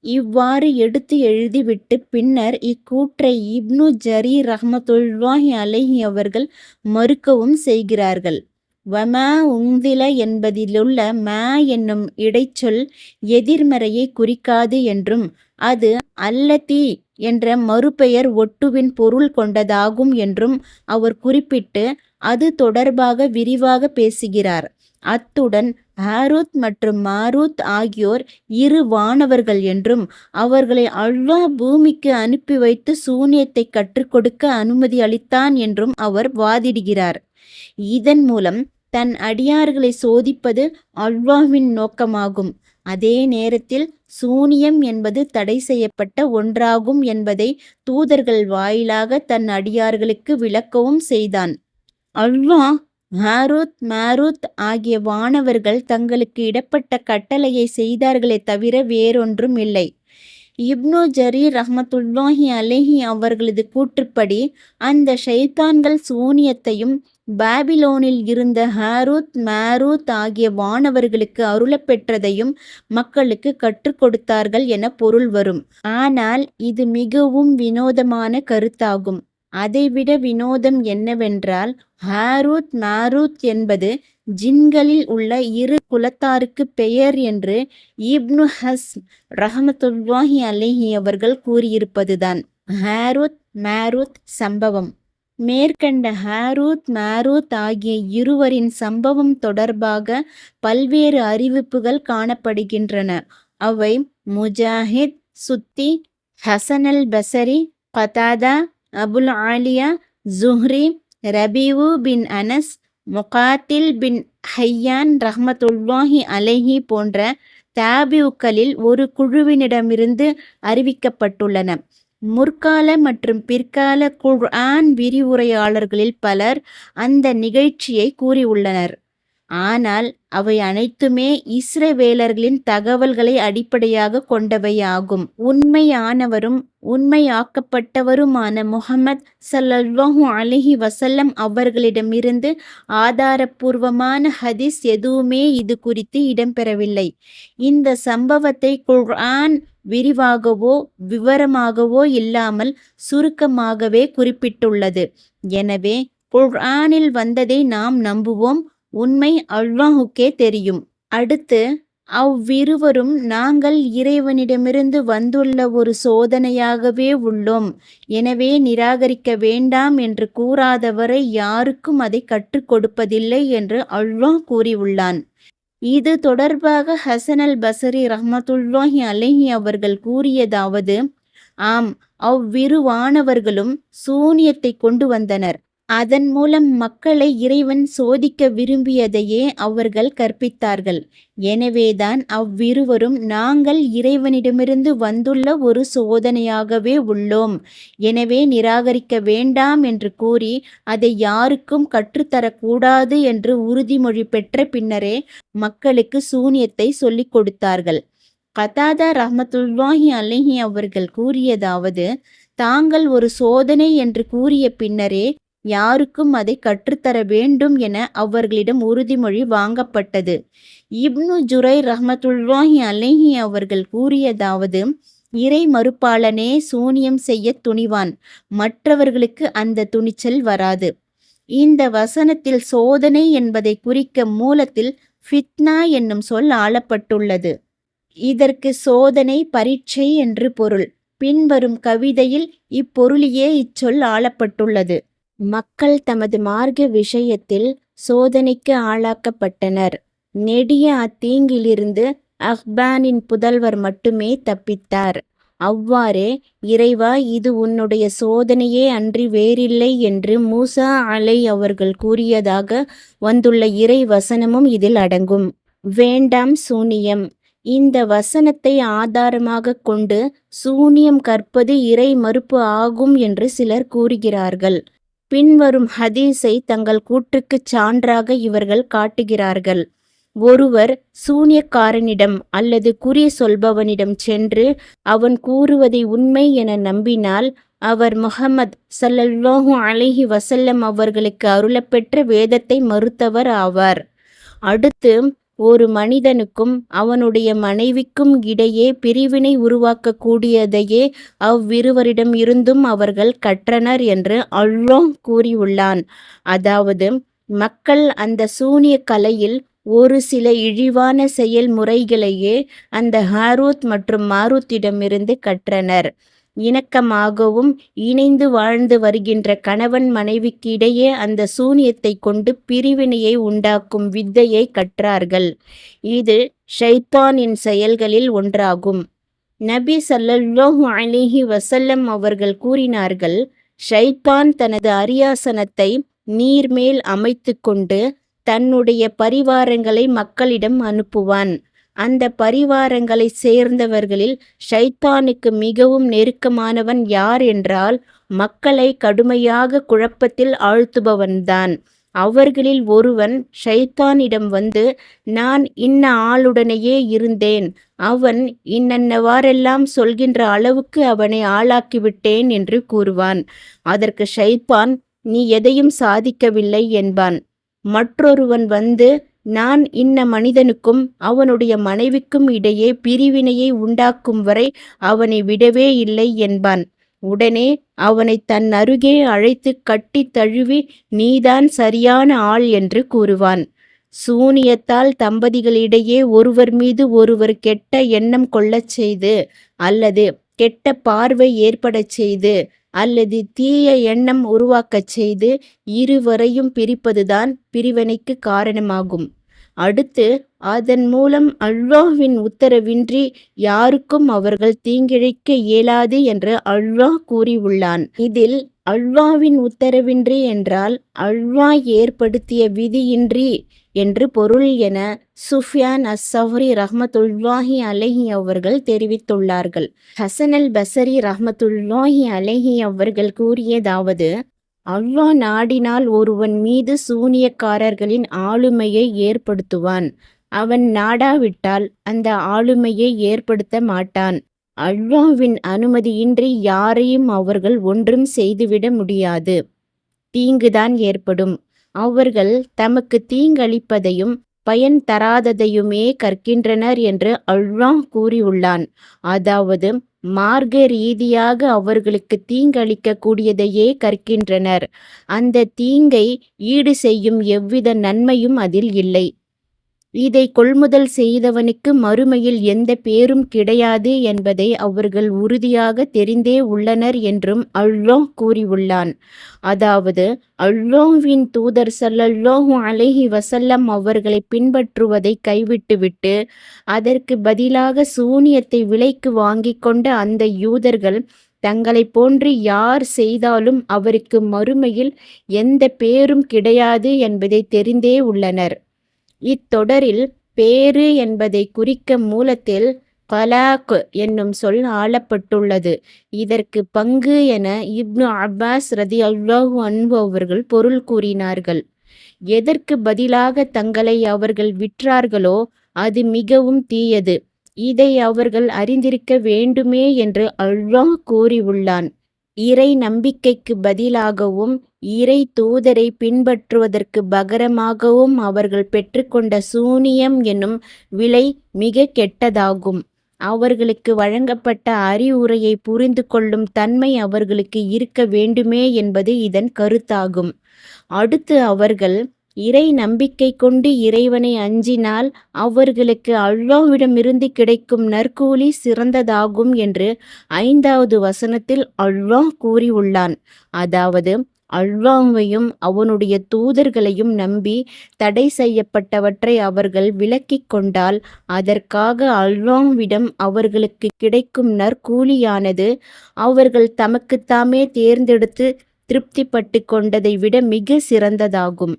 Speaker 1: இவ்வாறு எடுத்து எழுதிவிட்டு பின்னர் இக்கூற்றை இப்னு ஜரீர் ரஹ்மத்துல்லாஹி அலைஹி அவர்கள் மறுக்கவும் செய்கிறார்கள். வமா உந்தில என்பதிலுள்ள மா என்னும் இடைச்சொல் எதிர்மறையை குறிக்காது என்றும், அது அல்லதி என்ற மறுபெயர் ஒட்டுவின் பொருள் கொண்டதாகும் என்றும் அவர் குறிப்பிட்டு அது தொடர்பாக விரிவாக பேசுகிறார். அத்துடன் ஹாரூத் மற்றும் மாரூத் ஆகியோர் இரு வானவர்கள் என்றும், அவர்களை அல்லாஹ் பூமிக்கு அனுப்பி வைத்து சூனியத்தை கற்றுக் கொடுக்க அனுமதி அளித்தான் என்றும் அவர் வாதிடுகிறார். இதன் மூலம் தன் அடியார்களை சோதிப்பது அல்லாஹ்வின் நோக்கமாகும். அதே நேரத்தில் சூனியம் என்பது தடை செய்யப்பட்ட ஒன்றாகும் என்பதை தூதர்கள் வாயிலாக தன் அடியார்களுக்கு விளக்கவும் செய்தான். அல்லாஹ் ஹாரூத் மாரூத் ஆகிய வானவர்கள் தங்களுக்கு இடப்பட்ட கட்டளையை செய்தார்களே தவிர வேறொன்றும் இல்லை. இப்னு ஜரீர் ரஹ்மத்துல்லாஹி அலைஹி அவர்களது கூற்றுப்படி அந்த ஷைத்தான்கள் சூனியத்தையும் பாபிலோனில் இருந்த ஹாரூத் மாரூத் ஆகிய வானவர்களுக்கு அருளப்பெற்றதையும் மக்களுக்கு கற்றுக் கொடுத்தார்கள் என பொருள் வரும். ஆனால் இது மிகவும் வினோதமான கருத்தாகும். அதைவிட வினோதம் என்னவென்றால், ஹாரூத் மாரூத் என்பது ஜின்களில் உள்ள இரு குலத்தாருக்கு பெயர் என்று இப்னு ஹஸ்ம் ரஹ்மத்துல்லாஹி அலைஹி அவர்கள் கூறியிருப்பதுதான். ஹாரூத் மாரூத் சம்பவம். மேற்கண்ட ஹாரூத் மாரூத் ஆகிய இருவரின் சம்பவம் தொடர்பாக பல்வேறு அறிவிப்புகள் காணப்படுகின்றன. அவை முஜாஹித், சுத்தி, ஹசன் பஸரி, கதாதா, அபுல் ஆலியா, ஜுஹ்ரி, ரபீவு பின் அனஸ், முகாத்தில் பின் ஹையான் ரஹ்மத்துல்லாஹி அலைஹி போன்ற தாபிஉக்களில் ஒரு குழுவினிடமிருந்து அறிவிக்கப்பட்டுள்ளன. முற்கால மற்றும் பிற்கால குர்ஆன் விரிவுரையாளர்களில் பலர் அந்த நிகழ்ச்சியை கூறியுள்ளனர். ஆனால் அவை அனைத்துமே இஸ்ரவேலர்களின் தகவல்களை அடிப்படையாக கொண்டவையாகும். உண்மையானவரும் உண்மையாக்கப்பட்டவருமான முஹம்மது ஸல்லல்லாஹு அலைஹி வஸல்லம் அவர்களிடமிருந்து ஆதாரபூர்வமான ஹதீஸ் எதுவுமே இது குறித்து இடம்பெறவில்லை. இந்த சம்பவத்தை குர்ஆன் விரிவாகவோ விவரமாகவோ இல்லாமல் சுருக்கமாகவே குறிப்பிட்டுள்ளது. எனவே குர்ஆனில் வந்ததை நாம் நம்புவோம். உண்மை அல்லாஹுக்கே தெரியும். அடுத்து, அவ்விருவரும் நாங்கள் இறைவனிடமிருந்து வந்துள்ள ஒரு சோதனையாகவே உள்ளோம், எனவே நிராகரிக்க வேண்டாம் என்று கூறாதவரை யாருக்கும் அதை கற்றுக் கொடுப்பதில்லை என்று அல்லாஹ் கூறியுள்ளான். இது தொடர்பாக ஹசன் பஸரி ரஹ்மத்துல்லாஹி அலைஹி அவர்கள் கூறியதாவது: ஆம், அவ்விரு வானவர்களும் சூனியத்தை கொண்டு வந்தனர். அதன் மூலம் மக்களை இறைவன் சோதிக்க விரும்பியதையே அவர்கள் கற்பித்தார்கள். எனவேதான் அவ்விருவரும் நாங்கள் இறைவனிடமிருந்து வந்துள்ள ஒரு சோதனையாகவே உள்ளோம், எனவே நிராகரிக்க வேண்டாம் என்று கூறி அதை யாருக்கும் கற்றுத்தரக்கூடாது என்று உறுதிமொழி பெற்ற பின்னரே மக்களுக்கு சூனியத்தை சொல்லிக் கொடுத்தார்கள். கதாதா ரஹ்மத்துல்லாஹி அலைஹி அவர்கள் கூறியதாவது: தாங்கள் ஒரு சோதனை என்று கூறிய பின்னரே யாருக்கும் அதை கற்றுத்தர வேண்டும் என அவர்களிடம் உறுதிமொழி வாங்கப்பட்டது. இப்னு ஜுரைர் ரஹ்மத்துல்லாஹி அலைஹி அவர்கள் கூறியதாவது: இறை மறுப்பாளனே சூனியம் செய்ய துணிவான், மற்றவர்களுக்கு அந்த துணிச்சல் வராது. இந்த வசனத்தில் சோதனை என்பதை குறிக்க மூலத்தில் ஃபித்னா என்னும் சொல் ஆளப்பட்டுள்ளது. இதற்கு சோதனை, பரீட்சை என்று பொருள். பின்வரும் கவிதையில் இப்பொருளியே இச்சொல் ஆளப்பட்டுள்ளது. மக்கள் தமது மார்க்க விஷயத்தில் சோதனைக்கு ஆளாக்கப்பட்டனர். நெடிய அத்தீங்கிலிருந்து அஹ்பானின் புதல்வர் மட்டுமே தப்பித்தார். அவ்வாறே, இறைவா, இது உன்னுடைய சோதனையே அன்றி வேறில்லை என்று மூசா அவர்கள் கூறியதாக வந்துள்ள இறை வசனமும் இதில் அடங்கும். வேண்டாம் சூனியம். இந்த வசனத்தை ஆதாரமாகக் கொண்டு சூனியம் கற்பது இறை மறுப்பு ஆகும் என்று சிலர் கூறுகிறார்கள். பின்வரும் ஹதீஸை தங்கள் கூற்றுக்குச் சான்றாக இவர்கள் காட்டுகிறார்கள். ஒருவர் சூனியக்காரனிடம் அல்லது குறி சொல்பவனிடம் சென்று அவன் கூறுவதை உண்மை என நம்பினால் அவர் முஹம்மது ஸல்லல்லாஹு அலைஹி வஸல்லம் அவர்களுக்கு அருளப்பெற்ற வேதத்தை மறுத்தவர் ஆவார். அடுத்து, ஒரு மனிதனுக்கும் அவனுடைய மனைவிக்கும் இடையே பிரிவினை உருவாக்கக்கூடியதையே அவ்விருவரிடம் இருந்தும் அவர்கள் கற்றனர் என்று அல்லாஹ் கூறியுள்ளான். அதாவது, மக்கள் அந்த சூனிய கலையில் ஒரு சில இழிவான செயல்முறைகளையே அந்த ஹாரூத் மற்றும் மாரூத்திடமிருந்து கற்றனர். இணக்கமாகவும் இணைந்து வாழ்ந்து வருகின்ற கணவன் மனைவிக்கு இடையே அந்த சூனியத்தை கொண்டு பிரிவினையை உண்டாக்கும் வித்தையை கற்றார்கள். இது ஷைத்தானின் செயல்களில் ஒன்றாகும். நபி ஸல்லல்லாஹு அலைஹி வஸல்லம் அவர்கள் கூறினார்கள், ஷைத்தான் தனது அரியாசனத்தை நீர்மேல் அமைத்து கொண்டு தன்னுடைய பரிவாரங்களை மக்களிடம் அனுப்புவான். அந்த பரிவாரங்களை சேர்ந்தவர்களில் ஷைத்தானுக்கு மிகவும் நெருக்கமானவன் யார் என்றால் மக்களை கடுமையாக குழப்பத்தில் ஆழ்த்துபவன்தான். அவர்களில் ஒருவன் ஷைத்தானிடம் வந்து, நான் இன்ன ஆளுடனேயே இருந்தேன், அவன் இன்னன்னவாறெல்லாம் சொல்கின்ற அளவுக்கு அவனை ஆளாக்கிவிட்டேன் என்று கூறுவான். அதற்கு ஷைத்தான், நீ எதையும் சாதிக்கவில்லை என்பான். மற்றொருவன் வந்து, நான் இன்ன மனிதனுக்கும் அவனுடைய மனைவிக்கும் இடையே பிரிவினையை உண்டாக்கும் வரை அவனை விடவே இல்லை என்பான். உடனே அவனை தன் அருகே அழைத்து கட்டி தழுவி, நீதான் சரியான ஆள் என்று கூறுவான். சூனியத்தால் தம்பதிகளிடையே ஒருவர் மீது ஒருவர் கெட்ட எண்ணம் கொள்ளச் செய்து, அல்லது கெட்ட பார்வை ஏற்படச் செய்து, அல்லது தீய எண்ணம் உருவாக்கச் செய்து இருவரையும் பிரிப்பதுதான் பிரிவினைக்கு காரணமாகும். அடுத்து, அதன் மூலம் அல்லாஹ்வின் உத்தரவின்றி யாருக்கும் அவர்கள் தீங்கிழைக்க இயலாது என்று அல்லாஹ் கூறியுள்ளான். இதில் அல்லாஹ்வின் உத்தரவின்றி என்றால் அல்லாஹ் ஏற்படுத்திய விதியின்றி என்று பொருள் என சுஃப்யான் அஸ்-ஸவ்ரி ரஹ்மத்துல்லாஹி அலைஹி அவர்கள் தெரிவித்துள்ளார்கள். ஹசன் அல் பஸரி ரஹ்மத்துல்லாஹி அலைஹி அவர்கள் கூறியதாவது, அல்லாஹ் நாடினால் ஒருவன் மீது சூனியக்காரர்களின் ஆளுமையை ஏற்படுத்துவான். அவன் நாடாவிட்டால் அந்த ஆளுமையை ஏற்படுத்த மாட்டான். அல்லாஹ்வின் அனுமதியின்றி யாரையும் அவர்கள் ஒன்றும் செய்துவிட முடியாது. தீங்குதான் ஏற்படும். அவர்கள் தமக்கு தீங்களிப்பதையும் பயன் தராததையுமே கற்கின்றனர் என்று அல்லாஹ் கூறியுள்ளான். அதாவது, மார்க்க ரீதியாக அவர்களுக்கு தீங்களிக்க கூடியதையே கற்கின்றனர். அந்த தீங்கை ஈடு செய்யும் எவ்வித நன்மையும் அதில் இல்லை. இதை கொள்முதல் செய்தவனுக்கு மறுமையில் எந்த பேரும் கிடையாது என்பதை அவர்கள் உறுதியாக தெரிந்தே உள்ளனர் என்றும் அல்லாஹ் கூறியுள்ளான். அதாவது, அல்லாஹ்வின் தூதர் ஸல்லல்லாஹு அலைஹி வஸல்லம் அவர்களை பின்பற்றுவதை கைவிட்டுவிட்டு அதற்கு பதிலாக சூனியத்தை விலைக்கு வாங்கி கொண்ட அந்த யூதர்கள் தங்களை போன்று யார் செய்தாலும் அவருக்கு மறுமையில் எந்த பேரும் கிடையாது என்பதை தெரிந்தே உள்ளனர். இத்தொடரில் பேறு என்பதை குறிக்க மூலத்தில் கலாக் என்னும் சொல் ஆளப்பட்டுள்ளது. இதற்கு பங்கு என இப்னு அப்பாஸ் ரதியல்லாஹு அன்ஹு அவர்கள் பொருள் கூறினார்கள். எதற்கு பதிலாக தங்களை அவர்கள் விற்றார்களோ அது மிகவும் தீயது. இதை அவர்கள் அறிந்திருக்க வேண்டுமே என்று அல்லாஹ் கூறியுள்ளான். இறை நம்பிக்கைக்கு பதிலாகவும் இறை தூதரை பின்பற்றுவதற்கு பகரமாகவும் அவர்கள் பெற்றுக்கொண்ட சூனியம் என்னும் விலை மிக கெட்டதாகும். அவர்களுக்கு வழங்கப்பட்ட அறிவுரையை புரிந்து கொள்ளும் தன்மை அவர்களுக்கு இருக்க வேண்டுமே என்பது இதன் கருத்தாகும். அடுத்து, அவர்கள் இறை நம்பிக்கை கொண்டு இறைவனை அஞ்சினால் அவர்களுக்கு அல்லாஹ்விடமிருந்து கிடைக்கும் நற்கூலி சிறந்ததாகும் என்று 5வது வசனத்தில் அல்லாஹ் கூறியுள்ளான். அதாவது, அல்லாஹ்வையும் அவனுடைய தூதர்களையும் நம்பி தடை செய்யப்பட்டவற்றை அவர்கள் விலக்கிக் கொண்டால் அதற்காக அல்லாஹ்விடம் அவர்களுக்கு கிடைக்கும் நற்கூலியானது அவர்கள் தமக்குத்தாமே தேர்ந்தெடுத்து திருப்திப்பட்டு கொண்டதை விட மிக சிறந்ததாகும்.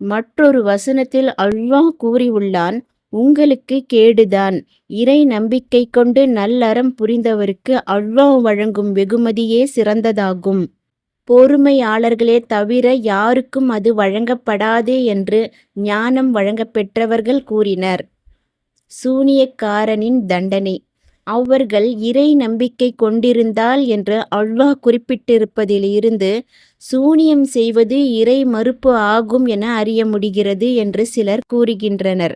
Speaker 1: மற்றொரு வசனத்தில் அல்லாஹ் கூறியுள்ளான், உங்களுக்கு கேடுதான். இறை நம்பிக்கை கொண்டு நல்லறம் புரிந்தவருக்கு அல்லாஹ் வழங்கும் வெகுமதியே சிறந்ததாகும். பொறுமையாளர்களே தவிர யாருக்கும் அது வழங்கப்படாது என்று ஞானம் வழங்கப்பெற்றவர்கள் கூறினர். சூனியக்காரனின் தண்டனை. அவர்கள் இறை நம்பிக்கை கொண்டிருந்தால் என்று அல்லாஹ் குறிப்பிட்டிருப்பதில் இருந்து சூனியம் செய்வது இறை மறுப்பு ஆகும் என அறிய முடிகிறது என்று சிலர் கூறுகின்றனர்.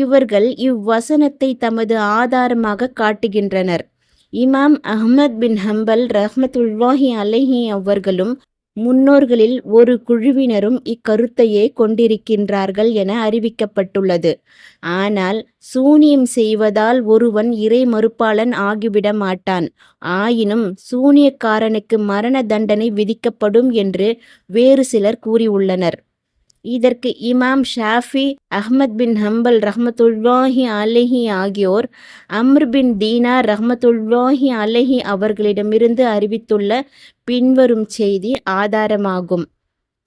Speaker 1: இவர்கள் இவ்வசனத்தை தமது ஆதாரமாக காட்டுகின்றனர். இமாம் அஹ்மத் பின் ஹம்பல் ரஹ்மத்துல்லாஹி அலைஹி அவர்களும் முன்னோர்களில் ஒரு குழுவினரும் இக்கருத்தையே கொண்டிருக்கின்றார்கள் என அறிவிக்கப்பட்டுள்ளது. ஆனால் சூனியம் செய்வதால் ஒருவன் இறை மறுப்பாளன் ஆகிவிட மாட்டான். ஆயினும் சூனியக்காரனுக்கு மரண தண்டனை விதிக்கப்படும் என்று வேறு சிலர் கூறியுள்ளனர். இதற்கு இமாம் ஷாஃபி, அஹ்மத் பின் ஹம்பல் ரஹ்மத்துல்லாஹி அலைஹி ஆகியோர் அம்ர் பின் தீனார் ரஹ்மத்துல்லாஹி அலைஹி அவர்களிடமிருந்து அறிவித்துள்ள பின்வரும் செய்தி ஆதாரமாகும்.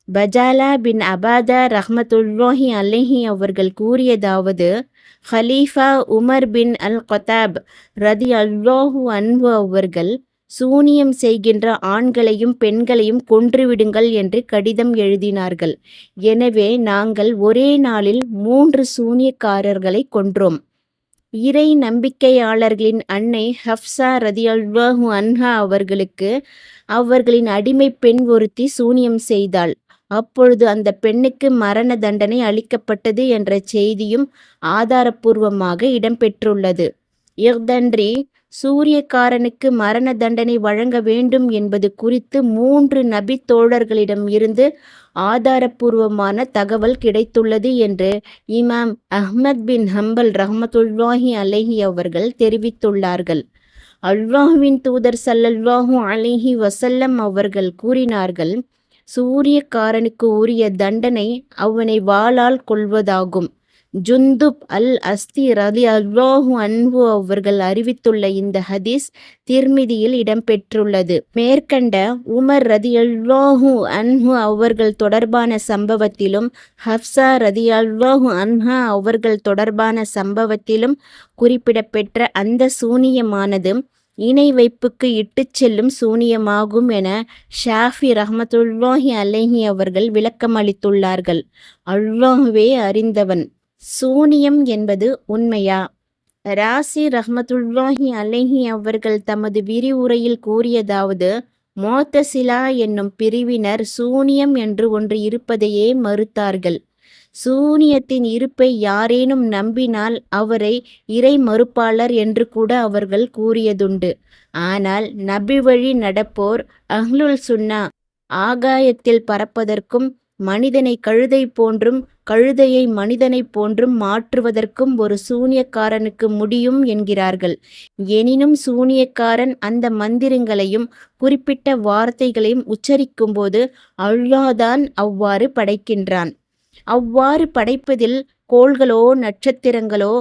Speaker 1: பஜாலா பின் அபாதா ரஹ்மத்துல்லாஹி அலைஹி அவர்கள் கூறியதாவது, ஹலீஃபா உமர் பின் அல் கத்தாப் ரதியல்லாஹு அன்ஹு அவர்கள் சூனியம் செய்கின்ற ஆண்களையும் பெண்களையும் கொன்றுவிடுங்கள் என்று கடிதம் எழுதினார்கள். எனவே நாங்கள் ஒரே நாளில் 3 சூனியக்காரர்களை கொன்றோம். இறை நம்பிக்கையாளர்களின் அன்னை ஹப்சா ரதியல்லாஹு அன்ஹா அவர்களுக்கு அவர்களின் அடிமை பெண் ஒருத்தி சூனியம் செய்தாள். அப்பொழுது அந்த பெண்ணுக்கு மரண தண்டனை அளிக்கப்பட்டது என்ற செய்தியும் ஆதாரபூர்வமாக இடம்பெற்றுள்ளது. இஃதன்றி சூரியக்காரனுக்கு மரண தண்டனை வழங்க வேண்டும் என்பது குறித்து 3 நபி தோழர்களிடம் இருந்து ஆதாரபூர்வமான தகவல் கிடைத்துள்ளது என்று இமாம் அஹ்மத் பின் ஹம்பல் ரஹ்மத்துல்லாஹி அலைஹி அவர்கள் தெரிவித்துள்ளார்கள். அல்லாஹ்வின் தூதர் ஸல்லல்லாஹு அலைஹி வஸல்லம் அவர்கள் கூறினார்கள், சூரியக்காரனுக்கு உரிய தண்டனை அவனை வாளால் கொல்வதாகும். ஜுந்துப் அல் அஸ்தி ரலியல்லாஹு அன்ஹு அவர்கள் அறிவித்துள்ள இந்த ஹதீஸ் திர்மிதியில் இடம்பெற்றுள்ளது. மேற்கண்ட உமர் ரலியல்லாஹு அன்ஹு அவர்கள் தொடர்பான சம்பவத்திலும் ஹப்சா ரலியல்லாஹு அன்ஹா அவர்கள் தொடர்பான சம்பவத்திலும் குறிப்பிடப்பெற்ற அந்த சூனியமானது இணை வைப்புக்கு இட்டுச் செல்லும் சூனியமாகும் என ஷாஃபி ரஹ்மத்துல்லாஹி அலைஹி அவர்கள் விளக்கமளித்துள்ளார்கள். அல்லாஹ்வே அறிந்தவன். சூனியம் என்பது உண்மையா? ராசி ரஹ்மத்துல்லாஹி அலைஹி அவர்கள் தமது விரிவுரையில் கூறியதாவது, மோத்தசிலா என்னும் பிரிவினர் சூனியம் என்று ஒன்று இருப்பதையே மறுத்தார்கள். சூனியத்தின் இருப்பை யாரேனும் நம்பினால் அவரை இறை மறுப்பாளர் என்று கூட அவர்கள் கூறியதுண்டு. ஆனால் நபி வழி நடப்போர் அஹ்லுல் சுன்னா ஆகாயத்தில் பறப்பதற்கும் மனிதனை கழுதை போன்றும் கழுதையை மனிதனைப் போன்றும் மாற்றுவதற்கும் ஒரு சூனியக்காரனுக்கு முடியும் என்கிறார்கள். எனினும் சூனியக்காரன் அந்த மந்திரங்களையும் குறிப்பிட்ட வார்த்தைகளையும் உச்சரிக்கும்போது அல்லாஹ்தான் அவ்வாறு படைக்கின்றான். அவ்வாறு படைப்பதில் கோள்களோ நட்சத்திரங்களோ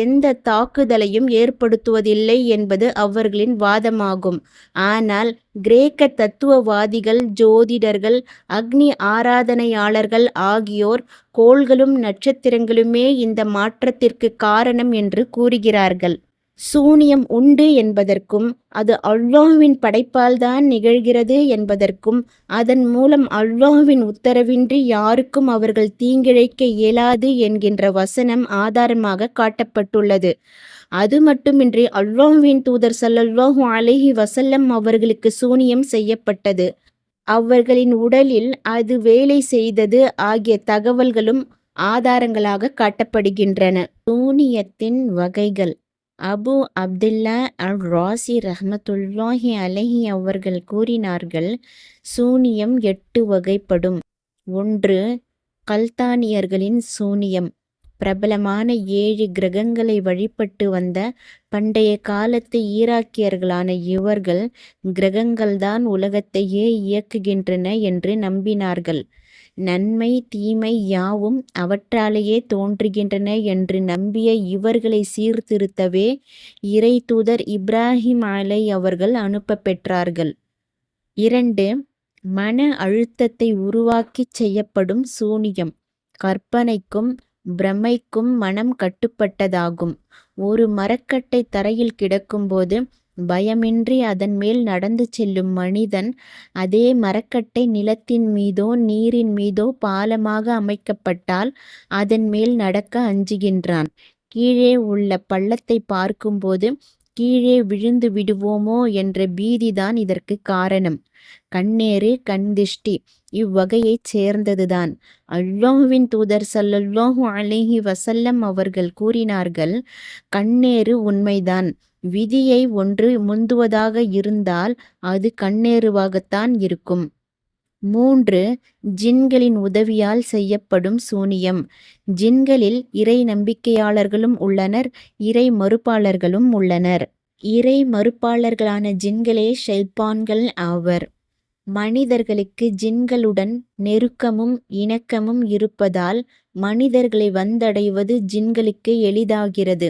Speaker 1: எந்த தாக்குதலையும் ஏற்படுத்துவதில்லை என்பது அவர்களின் வாதமாகும். ஆனால் கிரேக்க தத்துவவாதிகள், ஜோதிடர்கள், அக்னி ஆராதனையாளர்கள் ஆகியோர் கோள்களும் நட்சத்திரங்களுமே இந்த மாற்றத்திற்கு காரணம் என்று கூறுகிறார்கள். சூனியம் உண்டு என்பதற்கும் அது அல்லாஹ்வின் படைப்பால்தான் நிகழ்கிறது என்பதற்கும் அதன் மூலம் அல்லாஹ்வின் உத்தரவின்றி யாருக்கும் அவர்கள் தீங்கிழைக்க இயலாது என்கின்ற வசனம் ஆதாரமாக காட்டப்பட்டுள்ளது. அது மட்டுமின்றி அல்லாஹ்வின் தூதர் ஸல்லல்லாஹு அலைஹி வஸல்லம் அவர்களுக்கு சூனியம் செய்யப்பட்டது, அவர்களின் உடலில் அது வேலை செய்தது ஆகிய தகவல்களும் ஆதாரங்களாக காட்டப்படுகின்றன. சூனியத்தின் வகைகள். அபு அப்துல்லா அல் ராசி ரஹ்மத்துல்லாஹி அலைஹி அவர்கள் கூறினார்கள், சூனியம் 8 வகைப்படும். 1. கல்தானியர்களின் சூனியம். பிரபலமான 7 கிரகங்களை வழிபட்டு வந்த பண்டைய காலத்து ஈராக்கியர்களான இவர்கள் கிரகங்கள்தான் உலகத்தையே இயக்குகின்றன என்று நம்பினார்கள். நன்மை தீமை யாவும் அவற்றாலேயே தோன்றுகின்றன என்று நம்பிய இவர்களை சீர்திருத்தவே இறை தூதர் இப்ராஹிம் அவர்கள் அனுப்பப் பெற்றார்கள். 2. மன அழுத்தத்தை உருவாக்கிச் செய்யப்படும் சூனியம். கற்பனைக்கும் பிரமைக்கும் மனம் கட்டுப்பட்டதாகும். ஒரு மரக்கட்டை தரையில் கிடக்கும்போது பயமின்றி அதன் மேல் நடந்து செல்லும் மனிதன் அதே மரக்கட்டை நிலத்தின் மீதோ நீரின் மீதோ பாலமாக அமைக்கப்பட்டால் அதன் மேல் நடக்க அஞ்சுகின்றான். கீழே உள்ள பள்ளத்தை பார்க்கும்போது கீழே விழுந்து விடுவோமோ என்ற பீதிதான் இதற்கு காரணம். கண்ணேறு கண்திஷ்டி இவ்வகையைச் சேர்ந்ததுதான். அல்லாஹ்வின் தூதர் ஸல்லல்லாஹு அலைஹி வஸல்லம் அவர்கள் கூறினார்கள், கண்ணேறு உண்மைதான். விதியை ஒன்று முந்துவதாக இருந்தால் அது கண்ணேறுவாகத்தான் இருக்கும். 3. ஜின்களின் உதவியால் செய்யப்படும் சூனியம். ஜின்களில் இறை நம்பிக்கையாளர்களும் உள்ளனர், இறை மறுப்பாளர்களும் உள்ளனர். இறை மறுப்பாளர்களான ஜின்களே ஷைத்தான்கள் ஆவர். மனிதர்களுக்கு ஜின்களுடன் நெருக்கமும் இணக்கமும் இருப்பதால் மனிதர்களை வந்தடைவது ஜின்களுக்கு எளிதாகிறது.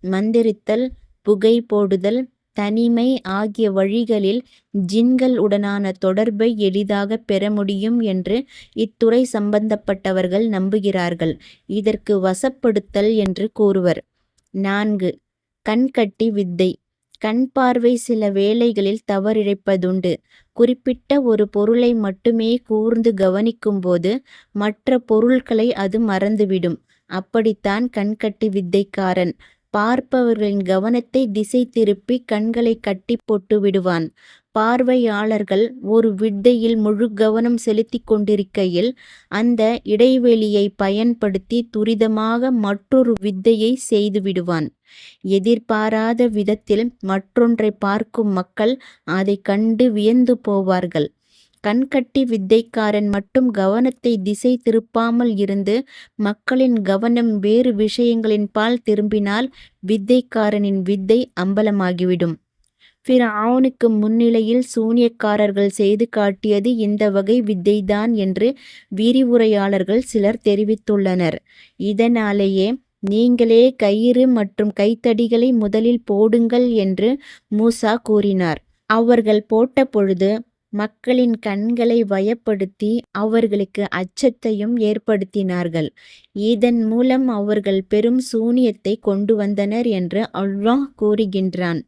Speaker 1: மந்திரித்தல், புகை போடுதல், தனிமை ஆகிய வழிகளில் ஜின்கள் உடனான தொடர்பை எளிதாக பெற முடியும் என்று இத்துறை சம்பந்தப்பட்டவர்கள் நம்புகிறார்கள். இதற்கு வசப்படுத்தல் என்று கூறுவர். 4. கண்கட்டி வித்தை. கண் பார்வை சில வேளைகளில் தவறிழைப்பதுண்டு. குறிப்பிட்ட ஒரு பொருளை மட்டுமே கூர்ந்து கவனிக்கும்போது மற்ற பொருட்களை அது மறந்துவிடும். அப்படித்தான் கண்கட்டி வித்தைக்காரன் பார்ப்பவர்களின் கவனத்தை திசை திருப்பி கண்களை கட்டி போட்டு விடுவான். பார்வையாளர்கள் ஒரு வித்தையில் முழு கவனம் செலுத்திக் கொண்டிருக்கையில் அந்த இடைவெளியை பயன்படுத்தி துரிதமாக மற்றொரு வித்தையை செய்து விடுவான். எதிர்பாராத விதத்தில் மற்றொன்றை பார்க்கும் மக்கள் அதை கண்டு வியந்து போவார்கள். கண்கட்டி வித்தைக்காரன் மட்டும் கவனத்தை திசை திருப்பாமல் இருந்து மக்களின் கவனம் வேறு விஷயங்களின் பால் திரும்பினால் வித்தைக்காரனின் வித்தை அம்பலமாகிவிடும். ஃபிர்அவுனுக்கு முன்னிலையில் சூனியக்காரர்கள் செய்து காட்டியது இந்த வகை வித்தைதான் என்று விரிவுரையாளர்கள் சிலர் தெரிவித்துள்ளனர். இதனாலேயே நீங்களே கயிறு மற்றும் கைத்தடிகளை முதலில் போடுங்கள் என்று மூசா கூறினார். அவர்கள் போட்ட பொழுது மக்களின் கண்களை வயப்படுத்தி அவர்களுக்கு அச்சத்தையும் ஏற்படுத்தினார்கள். இதன் மூலம் அவர்கள் பெரும் சூனியத்தை கொண்டு வந்தனர் என்று அல்லாஹ் கூறுகின்றான்.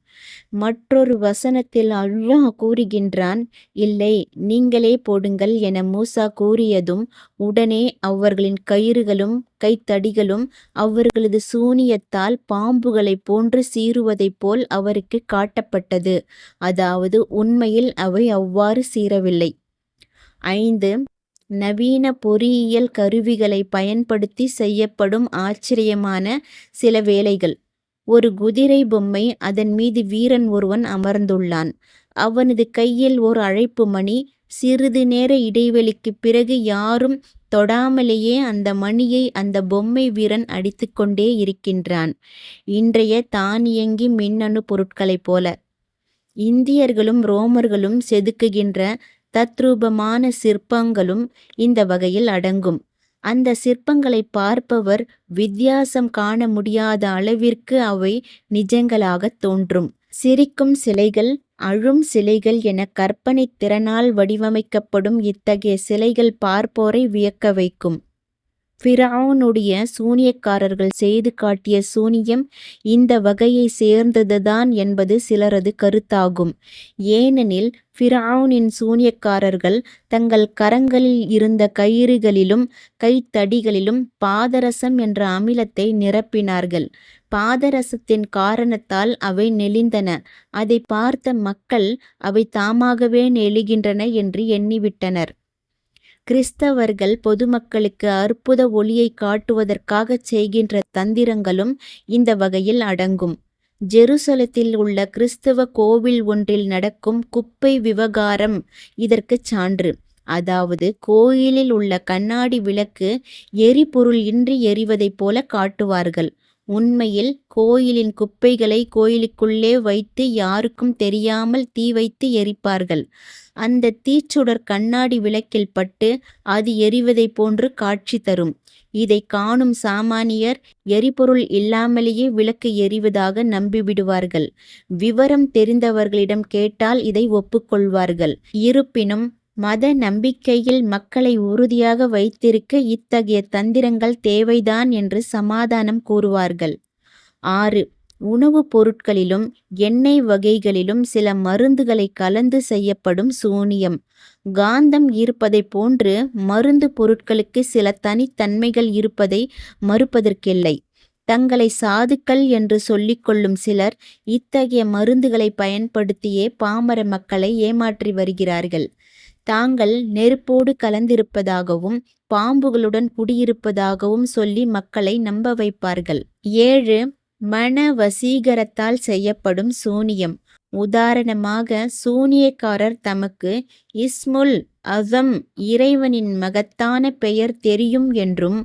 Speaker 1: மற்றொரு வசனத்தில் அல்லாஹ் கூறுகின்றான், இல்லை நீங்களே போடுங்கள் என மூசா கூறியதும் உடனே அவர்களின் கயிறுகளும் கைத்தடிகளும் அவர்களது சூனியத்தால் பாம்புகளைப் போன்று சீறுவதைப் போல் அவருக்கு காட்டப்பட்டது. அதாவது உண்மையில் அவை அவ்வாறு சீறவில்லை. 5. நவீன பொறியியல் கருவிகளை பயன்படுத்தி செய்யப்படும் ஆச்சரியமான சில வேலைகள். ஒரு குதிரை பொம்மை, அதன் மீது வீரன் ஒருவன் அமர்ந்துள்ளான். அவனது கையில் ஒரு அழைப்பு மணி. சிறிது நேர இடைவெளிக்குப் பிறகு யாரும் தொடாமலேயே அந்த மணியை அந்த பொம்மை வீரன் அடித்துக்கொண்டே இருக்கின்றான். இன்றைய தானியங்கி மின்னணு பொருட்களைப் போல. இந்தியர்களும் ரோமர்களும் செதுக்குகின்ற தத்ரூபமான சிற்பங்களும் இந்த வகையில் அடங்கும். அந்த சிற்பங்களை பார்ப்பவர் வித்தியாசம் காண முடியாத அளவிற்கு அவை நிஜங்களாகத் தோன்றும். சிரிக்கும் சிலைகள், அழும் சிலைகள் என கற்பனை திறனால் வடிவமைக்கப்படும் இத்தகைய சிலைகள் பார்ப்போரை வியக்க வைக்கும். ஃபிர்அவுனுடைய சூனியக்காரர்கள் செய்து காட்டிய சூனியம் இந்த வகையை சேர்ந்ததுதான் என்பது சிலரது கருத்தாகும். ஏனெனில் ஃபிர்அவுனின் சூனியக்காரர்கள் தங்கள் கரங்களில் இருந்த கயிறுகளிலும் கைத்தடிகளிலும் பாதரசம் என்ற அமிலத்தை நிரப்பினார்கள். பாதரசத்தின் காரணத்தால் அவை நெளிந்தன. அதை பார்த்த மக்கள் அவை தாமாகவே நெளிகின்றன என்று எண்ணிவிட்டனர். கிறிஸ்தவர்கள் பொதுமக்களுக்கு அற்புத ஒளியை காட்டுவதற்காகச் செய்கின்ற தந்திரங்களும் இந்த வகையில் அடங்கும். ஜெருசலத்தில் உள்ள கிறிஸ்தவ கோவில் ஒன்றில் நடக்கும் குப்பை விவகாரம் இதற்குச் சான்று. அதாவது கோயிலில் உள்ள கண்ணாடி விளக்கு எரிபொருள் இன்றி எரிவதைப் போல காட்டுவார்கள். உண்மையில் கோயிலின் குப்பைகளை கோயிலுக்குள்ளே வைத்து யாருக்கும் தெரியாமல் தீ வைத்து எரிப்பார்கள். அந்த தீச்சுடர் கண்ணாடி விளக்கில் பட்டு அது எரிவதைப் போன்று காட்சி தரும். இதை காணும் சாமானியர் எரிபொருள் இல்லாமலேயே விளக்கு எரிவதாக நம்பிவிடுவார்கள். விவரம் தெரிந்தவர்களிடம் கேட்டால் இதை ஒப்புக்கொள்வார்கள். இருப்பினும் மத நம்பிக்கையில் மக்களை உறுதியாக வைத்திருக்க இத்தகைய தந்திரங்கள் தேவைதான் என்று சமாதானம் கூறுவார்கள். 6. உணவுப் பொருட்களிலும் எண்ணெய் வகைகளிலும் சில மருந்துகளை கலந்து செய்யப்படும் சூனியம். காந்தம் இருப்பதைப் போன்று மருந்து பொருட்களுக்கு சில தனித்தன்மைகள் இருப்பதை மறுப்பதற்கில்லை. தங்களை சாதுக்கள் என்று சொல்லிக்கொள்ளும் சிலர் இத்தகைய மருந்துகளை பயன்படுத்தியே பாமர மக்களை ஏமாற்றி வருகிறார்கள். தாங்கள் நெருப்போடு கலந்திருப்பதாகவும் பாம்புகளுடன் குடியிருப்பதாகவும் சொல்லி மக்களை நம்ப வைப்பார்கள். 7. மன வசீகரத்தால் செய்யப்படும் சூனியம். உதாரணமாக, சூனியக்காரர் தமக்கு இஸ்முல் அஸம் இறைவனின் மகத்தான பெயர் தெரியும் என்றும்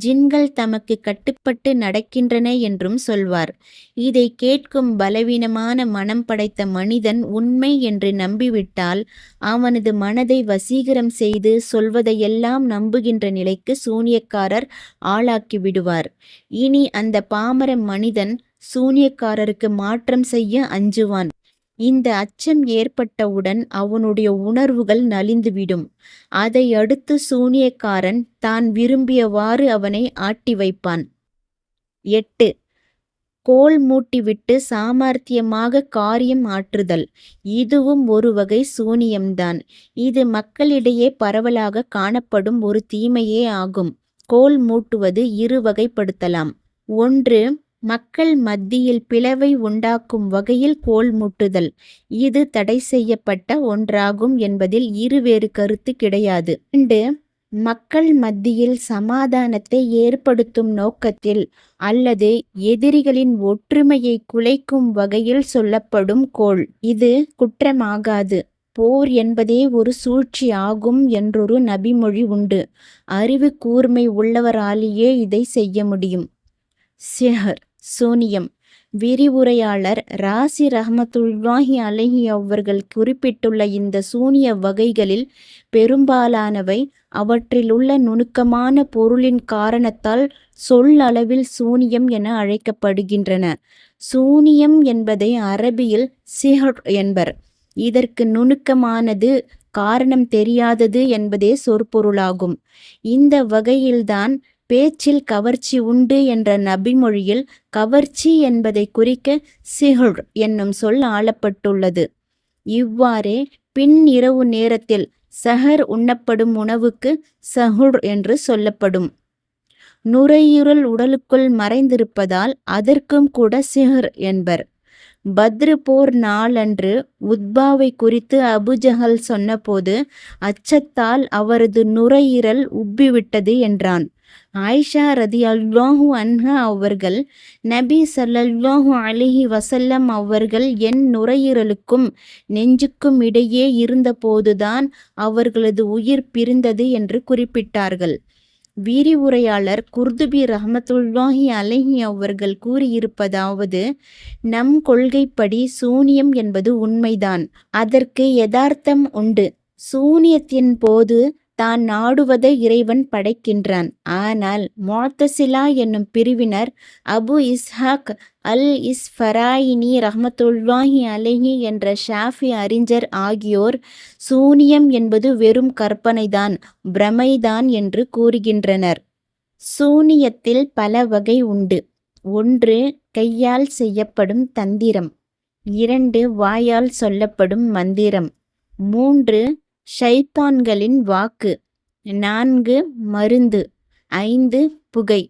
Speaker 1: ஜின்கள் தமக்கு கட்டுப்பட்டு நடக்கின்றன என்றும் சொல்வார். இதை கேட்கும் பலவீனமான மனம் படைத்த மனிதன் உண்மை என்று நம்பிவிட்டால் அவனது மனதை வசீகரம் செய்து சொல்வதையெல்லாம் நம்புகின்ற நிலைக்கு சூனியக்காரர் ஆளாக்கி விடுவார். இனி அந்த பாமர மனிதன் சூனியக்காரருக்கு மாற்றம் செய்ய அஞ்சுவான். இந்த அச்சம் ஏற்பட்டவுடன் அவனுடைய உணர்வுகள் நலிந்துவிடும். அதை அடுத்து சூனியக்காரன் தான் விரும்பியவாறு அவனை ஆட்டி வைப்பான். 8. கோல் மூட்டிவிட்டு சாமர்த்தியமாக காரியம் ஆற்றுதல். இதுவும் ஒரு வகை சூனியம்தான். இது மக்களிடையே பரவலாக காணப்படும் ஒரு தீமையே ஆகும். கோல் மூட்டுவது இரு வகைப்படுத்தலாம். 1. மக்கள் மத்தியில் பிளவை உண்டாக்கும் வகையில் கோல் மூட்டுதல். இது தடை செய்யப்பட்ட ஒன்றாகும் என்பதில் இருவேறு கருத்து கிடையாது. 2. மக்கள் மத்தியில் சமாதானத்தை ஏற்படுத்தும் நோக்கத்தில் அல்லது எதிரிகளின் ஒற்றுமையை குலைக்கும் வகையில் சொல்லப்படும் கோல். இது குற்றமாகாது. போர் என்பதே ஒரு சூழ்ச்சி ஆகும் என்றொரு நபிமொழி உண்டு. அறிவு கூர்மை உள்ளவராலேயே இதை செய்ய முடியும். சிஹர் சூனியம். விரிவுரையாளர் ராசி ரஹ்மத்துல்லாஹி அலைஹி அவர்கள் குறிப்பிட்டுள்ள இந்த சூனிய வகைகளில் பெரும்பாலானவை அவற்றிலுள்ள நுணுக்கமான பொருளின் காரணத்தால் சொல்லளவில் சூனியம் என அழைக்கப்படுகின்றன. சூனியம் என்பதை அரபியில் சிஹர் என்பர். இதற்கு நுணுக்கமானது, காரணம் தெரியாதது என்பதே சொற்பொருளாகும். இந்த வகையில்தான் பேச்சில் கவர்ச்சி உண்டு என்ற நபிமொழியில் கவர்ச்சி என்பதை குறிக்க சிஹர் என்னும் சொல் ஆளப்பட்டுள்ளது. இவ்வாறே பின் இரவு நேரத்தில் சஹர் உண்ணப்படும் உணவுக்கு சஹுர் என்று சொல்லப்படும். நுரையீரல் உடலுக்குள் மறைந்திருப்பதால் அதற்கும் கூட சிஹர் என்பர். பத்ரு போர் நாளன்று உத்பாவை குறித்து அபுஜஹல் சொன்னபோது அச்சத்தால் அவரது நுரையீரல் உப்பிவிட்டது என்றான். ஆயிஷா ரதியல்லாஹு அன்ஹா அவர்கள், நபி ஸல்லல்லாஹு அலைஹி வஸல்லம் அவர்கள் என் நுரையீரலுக்கும் நெஞ்சுக்கும் இடையே இருந்தபோதுதான் அவர்களது உயிர் பிரிந்தது என்று குறிப்பிட்டார்கள். விரிவுரையாளர் குர்துபி ரஹ்மத்துல்லாஹி அலைஹி அவர்கள் கூறியிருப்பதாவது, நம் கொள்கைப்படி சூனியம் என்பது உண்மைதான். அதற்கு யதார்த்தம் உண்டு. சூனியத்தின் போது தான் நாடுவதை இறைவன் படைக்கின்றான். ஆனால் முஅத்தசிலா என்னும் பிரிவினர் அபு இஸ்ஹாக் அல் இஸ்ஃபராயினி ரஹ்மத்துல்லாஹி அலைஹி என்ற ஷாஃபி அறிஞர் ஆகியோர் சூனியம் என்பது வெறும் கற்பனைதான், பிரமைதான் என்று கூறுகின்றனர். சூனியத்தில் பல வகை உண்டு. 1. கையால் செய்யப்படும் தந்திரம். 2. வாயால் சொல்லப்படும் மந்திரம். 3. ஷைத்தான்களின் வாக்கு. 4. மருந்து. 5. புகை.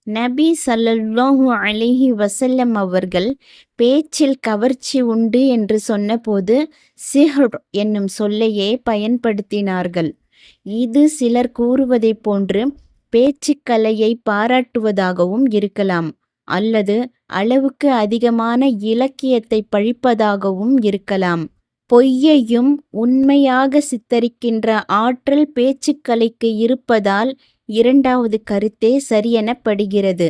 Speaker 1: நபி ஸல்லல்லாஹு அலைஹி வஸல்லம் அவர்கள் பேச்சில் கவர்ச்சி உண்டு என்று சொன்னபோது சிஹர் என்னும் சொல்லையே பயன்படுத்தினார்கள். இது சிலர் கூறுவதைப் போன்று பேச்சுக்கலையை பாராட்டுவதாகவும் இருக்கலாம், அல்லது அளவுக்கு அதிகமான இலக்கியத்தை பழிப்பதாகவும் இருக்கலாம். பொய்யையும் உண்மையாக சித்தரிக்கின்ற ஆற்றல் பேச்சுக்கலைக்கு இருப்பதால் இரண்டாவது கருத்தே சரியெனப்படுகிறது.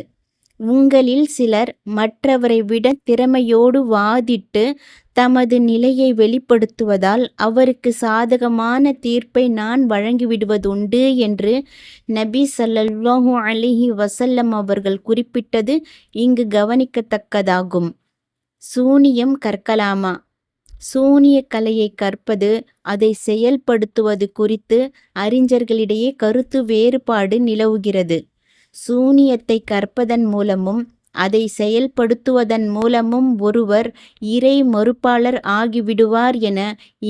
Speaker 1: உங்களில் சிலர் மற்றவரை விட திறமையோடு வாதிட்டு தமது நிலையை வெளிப்படுத்துவதால் அவருக்கு சாதகமான தீர்ப்பை நான் வழங்கிவிடுவதுண்டு என்று நபி ஸல்லல்லாஹு அலைஹி வஸல்லம் அவர்கள் குறிப்பிட்டது இங்கு கவனிக்கத்தக்கதாகும். சூனியம் கற்கலாமா? சூனிய கலையை கற்பது, அதை செயல்படுத்துவது குறித்து அறிஞர்களிடையே கருத்து வேறுபாடு நிலவுகிறது. சூனியத்தை கற்பதன் மூலமும் அதை செயல்படுத்துவதன் மூலமும் ஒருவர் இறை மறுப்பாளர் ஆகிவிடுவார் என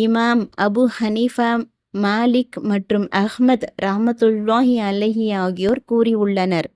Speaker 1: இமாம் அபு ஹனீஃபா, மாலிக் மற்றும் அஹ்மத் ரஹ்மத்துல்லாஹி அலைஹி ஆகியோர் கூறியுள்ளனர்.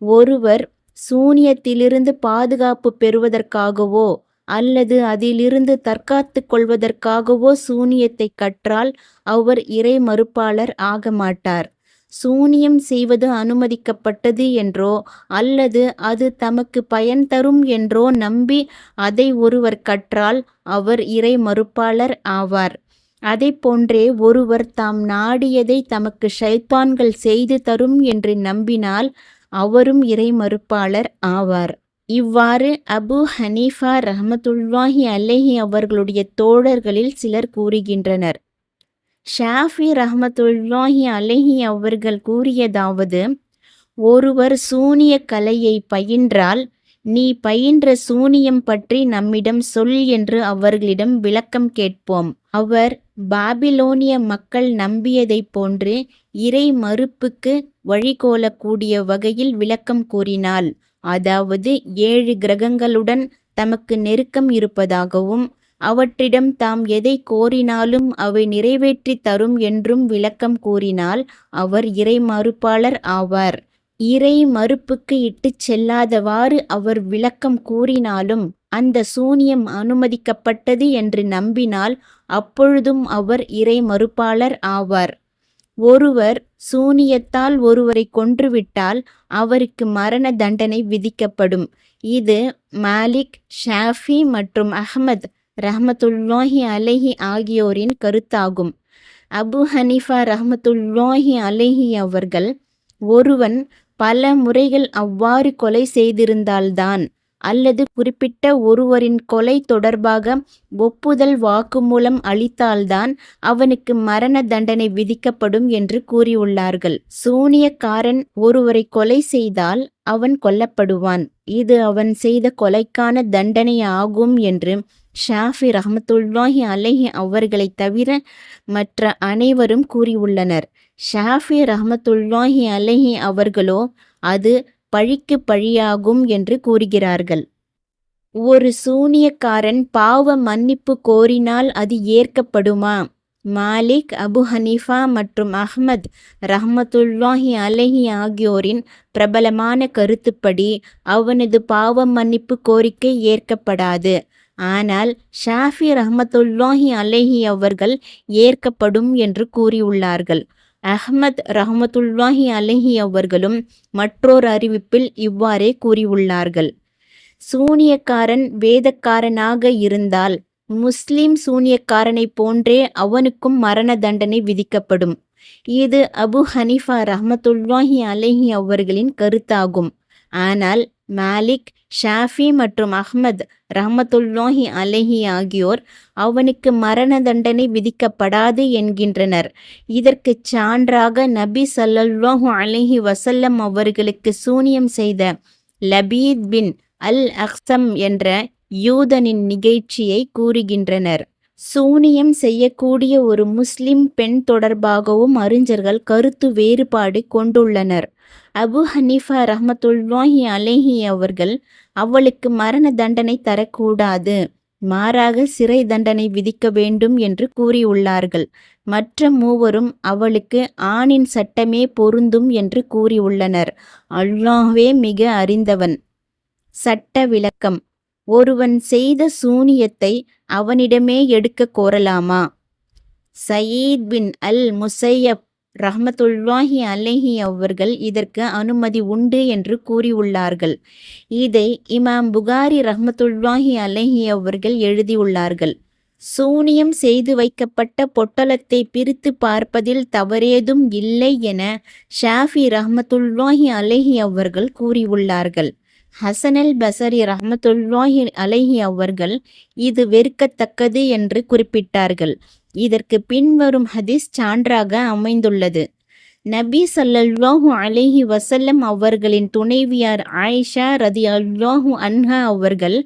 Speaker 1: ஒருவர் சூனியத்திலிருந்து பாதுகாப்பு பெறுவதற்காகவோ அல்லது அதிலிருந்து தற்காத்து கொள்வதற்காகவோ சூனியத்தை கற்றால் அவர் இறை மறுப்பாளர் ஆக மாட்டார். சூனியம் செய்வது அனுமதிக்கப்பட்டது என்றோ அல்லது அது தமக்கு பயன் தரும் என்றோ நம்பி அதை ஒருவர் கற்றால் அவர் இறை மறுப்பாளர் ஆவார். அதைப்போன்றே ஒருவர் தாம் நாடியதை தமக்கு ஷைத்தான்கள் செய்து தரும் என்று நம்பினால் அவரும் இறை மறுப்பாளர் ஆவார். இவ்வாறு அபு ஹனீஃபா ரஹ்மத்துல்லாஹி அலைஹி அவர்களுடைய தோழர்களில் சிலர் கூறுகின்றனர். ஷாஃபி ரஹ்மத்துல்லாஹி அலைஹி அவர்கள் கூறியதாவது, ஒருவர் சூனிய கலையை பயின்றால் நீ பயின்ற சூனியம் பற்றி நம்மிடம் சொல் என்று அவர்களிடம் விளக்கம் கேட்போம். அவர் பாபிலோனிய மக்கள் நம்பியதைப் போன்று இறை மறுப்புக்கு வழிகோலக்கூடிய வகையில் விளக்கம் கூறினாள். அதாவது 7 கிரகங்களுடன் தமக்கு நெருக்கம் இருப்பதாகவும் அவற்றிடம் தாம் எதை கோரினாலும் அவை நிறைவேற்றி தரும் என்றும் விளக்கம் கூறினால் அவர் இறை மறுப்பாளர் ஆவார். இறை மறுப்புக்கு இட்டுச் செல்லாதவாறு அவர் விளக்கம் கூறினாலும் அந்த சூனியம் அனுமதிக்கப்பட்டது என்று நம்பினால் அப்பொழுதும் அவர் இறை மறுப்பாளர் ஆவார். ஒருவர் சூனியத்தால் ஒருவரை கொன்றுவிட்டால் அவருக்கு மரண தண்டனை விதிக்கப்படும். இது மாலிக், ஷாஃபி மற்றும் அஹ்மத் ரஹ்மத்துல்லாஹி அலைஹி ஆகியோரின் கருத்தாகும். அபு ஹனீஃபா ரஹ்மத்துல்லாஹி அலைஹி அவர்கள், ஒருவன் பல முறைகள் அவ்வாறு கொலை செய்திருந்தால்தான் அல்லது குறிப்பிட்ட ஒருவரின் கொலை தொடர்பாக ஒப்புதல் வாக்குமூலம் அளித்தால்தான் அவனுக்கு மரண தண்டனை விதிக்கப்படும் என்று கூறியுள்ளார்கள். சூனியக்காரன் ஒருவரை கொலை செய்தால் அவன் கொல்லப்படுவான். இது அவன் செய்த கொலைக்கான தண்டனை ஆகும் என்று ஷாஃபி ரஹ்மத்துல்லாஹி அலைஹி அவர்களை தவிர மற்ற அனைவரும் கூறியுள்ளனர். ஷாஃபி ரஹ்மத்துல்லாஹி அலைஹி அவர்களோ அது பழிக்கு பழியாகும் என்று கூறுகிறார்கள். ஒரு சூனியக்காரன் பாவ மன்னிப்பு கோரினால் அது ஏற்கப்படுமா? மாலிக், அபு ஹனீஃபா மற்றும் அஹ்மத் ரஹ்மத்துல்லாஹி அலைஹி ஆகியோரின் பிரபலமான கருத்துப்படி அவனது பாவ மன்னிப்பு கோரிக்கை ஏற்கப்படாது. ஆனால் ஷாஃபி ரஹ்மத்துல்லாஹி அலைஹி அவர்கள் ஏற்கப்படும் என்று கூறியுள்ளார்கள். அஹ்மத் ரஹ்மத்துல்லாஹி அலைஹி அவர்களும் மற்றொரு அறிவிப்பில் இவ்வாறே கூறியுள்ளார்கள். சூனியக்காரன் வேதக்காரனாக இருந்தால் முஸ்லிம் சூனியக்காரனை போன்றே அவனுக்கும் மரண தண்டனை விதிக்கப்படும். இது அபு ஹனீஃபா ரஹ்மத்துல்லாஹி அலைஹி அவர்களின் கருத்தாகும். ஆனால் மாலிக், ஷாஃபி மற்றும் அஹ்மத் ரஹ்மத்துல்லாஹி அலைஹி ஆகியோர் அவனுக்கு மரண தண்டனை விதிக்கப்படாது என்கின்றனர். இதற்கு சான்றாக நபி ஸல்லல்லாஹு அலைஹி வஸல்லம் அவர்களுக்கு சூனியம் செய்த லபீத் பின் அல் அக்ஸம் என்ற யூதனின் நிகழ்ச்சியை கூறுகின்றனர். சூனியம் செய்யக்கூடிய ஒரு முஸ்லிம் பெண் தொடர்பாகவும் அறிஞர்கள் கருத்து வேறுபாடு கொண்டுள்ளனர். அபு ஹனீஃபா ரஹ்மத்துல்லாஹி அலைஹி அவர்கள் அவளுக்கு மரண தண்டனை தரக்கூடாது, மாறாக சிறை தண்டனை விதிக்க வேண்டும் என்று கூறியுள்ளார்கள். மற்ற மூவரும் அவளுக்கு ஆணின் சட்டமே பொருந்தும் என்று கூறியுள்ளனர். அல்லாஹ்வே மிக அறிந்தவன். சட்ட விளக்கம். ஒருவன் செய்த சூனியத்தை அவனிடமே எடுக்க கோரலாமா? சயீத் பின் அல் முஸையப் ரஹ்மத்துல்லாஹி அலைஹி அவர்கள் இதற்கு அனுமதி உண்டு என்று கூறியுள்ளார்கள். இதை இமாம் புகாரி ரஹ்மத்துல்லாஹி அலைஹி அவர்கள் எழுதியுள்ளார்கள். சூனியம் செய்து வைக்கப்பட்ட பொட்டலத்தை பிரித்து பார்ப்பதில் தவறேதும் இல்லை என ஷாஃபி ரஹ்மத்துல்லாஹி அலைஹி அவர்கள் கூறியுள்ளார்கள். ஹசனல் பசரி ரஹ்மத்துல்லாஹி அலைஹி அவர்கள் இது வெறுக்கத்தக்கது என்று குறிப்பிட்டார்கள். இதற்கு பின்வரும் ஹதீஸ் சான்றாக அமைந்துள்ளது. நபி ஸல்லல்லாஹு அலைஹி வஸல்லம் அவர்களின் துணைவியார் ஆயிஷா ரதியல்லாஹு அன்ஹா அவர்கள்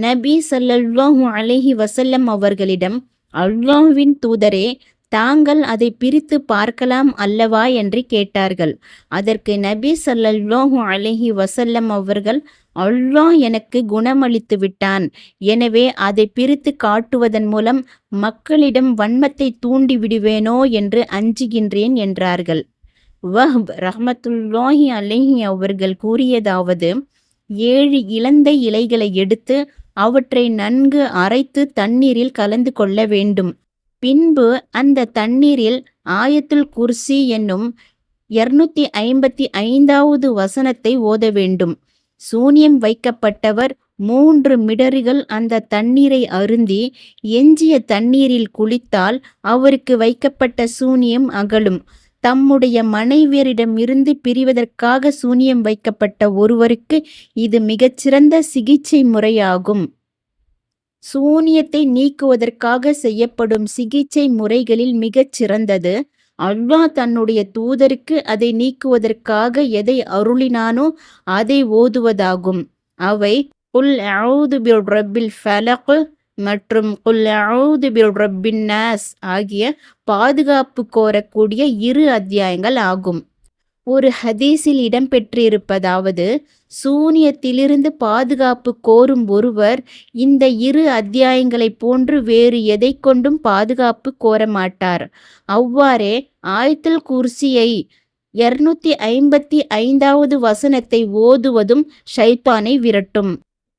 Speaker 1: நபி ஸல்லல்லாஹு அலைஹி வஸல்லம் அவர்களிடம், அல்லாஹ்வின் தூதரே, தாங்கள் அதை பிரித்து பார்க்கலாம் அல்லவா என்று கேட்டார்கள். அதற்கு நபி ஸல்லல்லாஹு அலைஹி வஸல்லம் அவர்கள், அல்லாஹ் எனக்கு குணமளித்து விட்டான், எனவே அதை பிரித்து காட்டுவதன் மூலம் மக்களிடம் வன்மத்தை தூண்டி விடுவேனோ என்று அஞ்சுகின்றேன் என்றார்கள். வஹ்ப் ரஹ்மத்துல்லாஹி அலைஹி அவர்கள் கூறியதாவது, 7 இலந்தை இலைகளை எடுத்து அவற்றை நன்கு அரைத்து தண்ணீரில் கலந்து கொள்ள வேண்டும். பின்பு அந்த தண்ணீரில் ஆயத்துல் குர்சி என்னும் 255வது வசனத்தை ஓத வேண்டும். சூனியம் வைக்கப்பட்டவர் 3 மிடறுகள் அந்த தண்ணீரை அருந்தி எஞ்சிய தண்ணீரில் குளித்தால் அவருக்கு வைக்கப்பட்ட சூனியம் அகலும். தம்முடைய மனைவியரிடமிருந்து பிரிவதற்காக சூனியம் வைக்கப்பட்ட ஒருவருக்கு இது மிகச்சிறந்த சிகிச்சை முறையாகும். சூனியத்தை நீக்குவதற்காக செய்யப்படும் சிகிச்சை முறைகளில் மிகச் சிறந்தது அல்லாஹ் தன்னுடைய தூதருக்கு அதை நீக்குவதற்காக எதை அருளினானோ அதை ஓதுவதாகும். அவை குல் அஊது பிரப்பில் ஃபலக் மற்றும் குல் அஊது பிரப்பின் நாஸ் ஆகிய பாதுகாப்பு கோரக்கூடிய 2 அத்தியாயங்கள் ஆகும். ஒரு ஹதீஸில் இடம்பெற்றிருப்பதாவது, சூனியத்திலிருந்து பாதுகாப்பு கோரும் ஒருவர் இந்த 2 அத்தியாயங்களைப் போன்று வேறு எதை கொண்டும் பாதுகாப்பு கோரமாட்டார். அவ்வாறே ஆயத்துல் குர்சியை 255வது வசனத்தை ஓதுவதும் ஷைத்தானை விரட்டும்.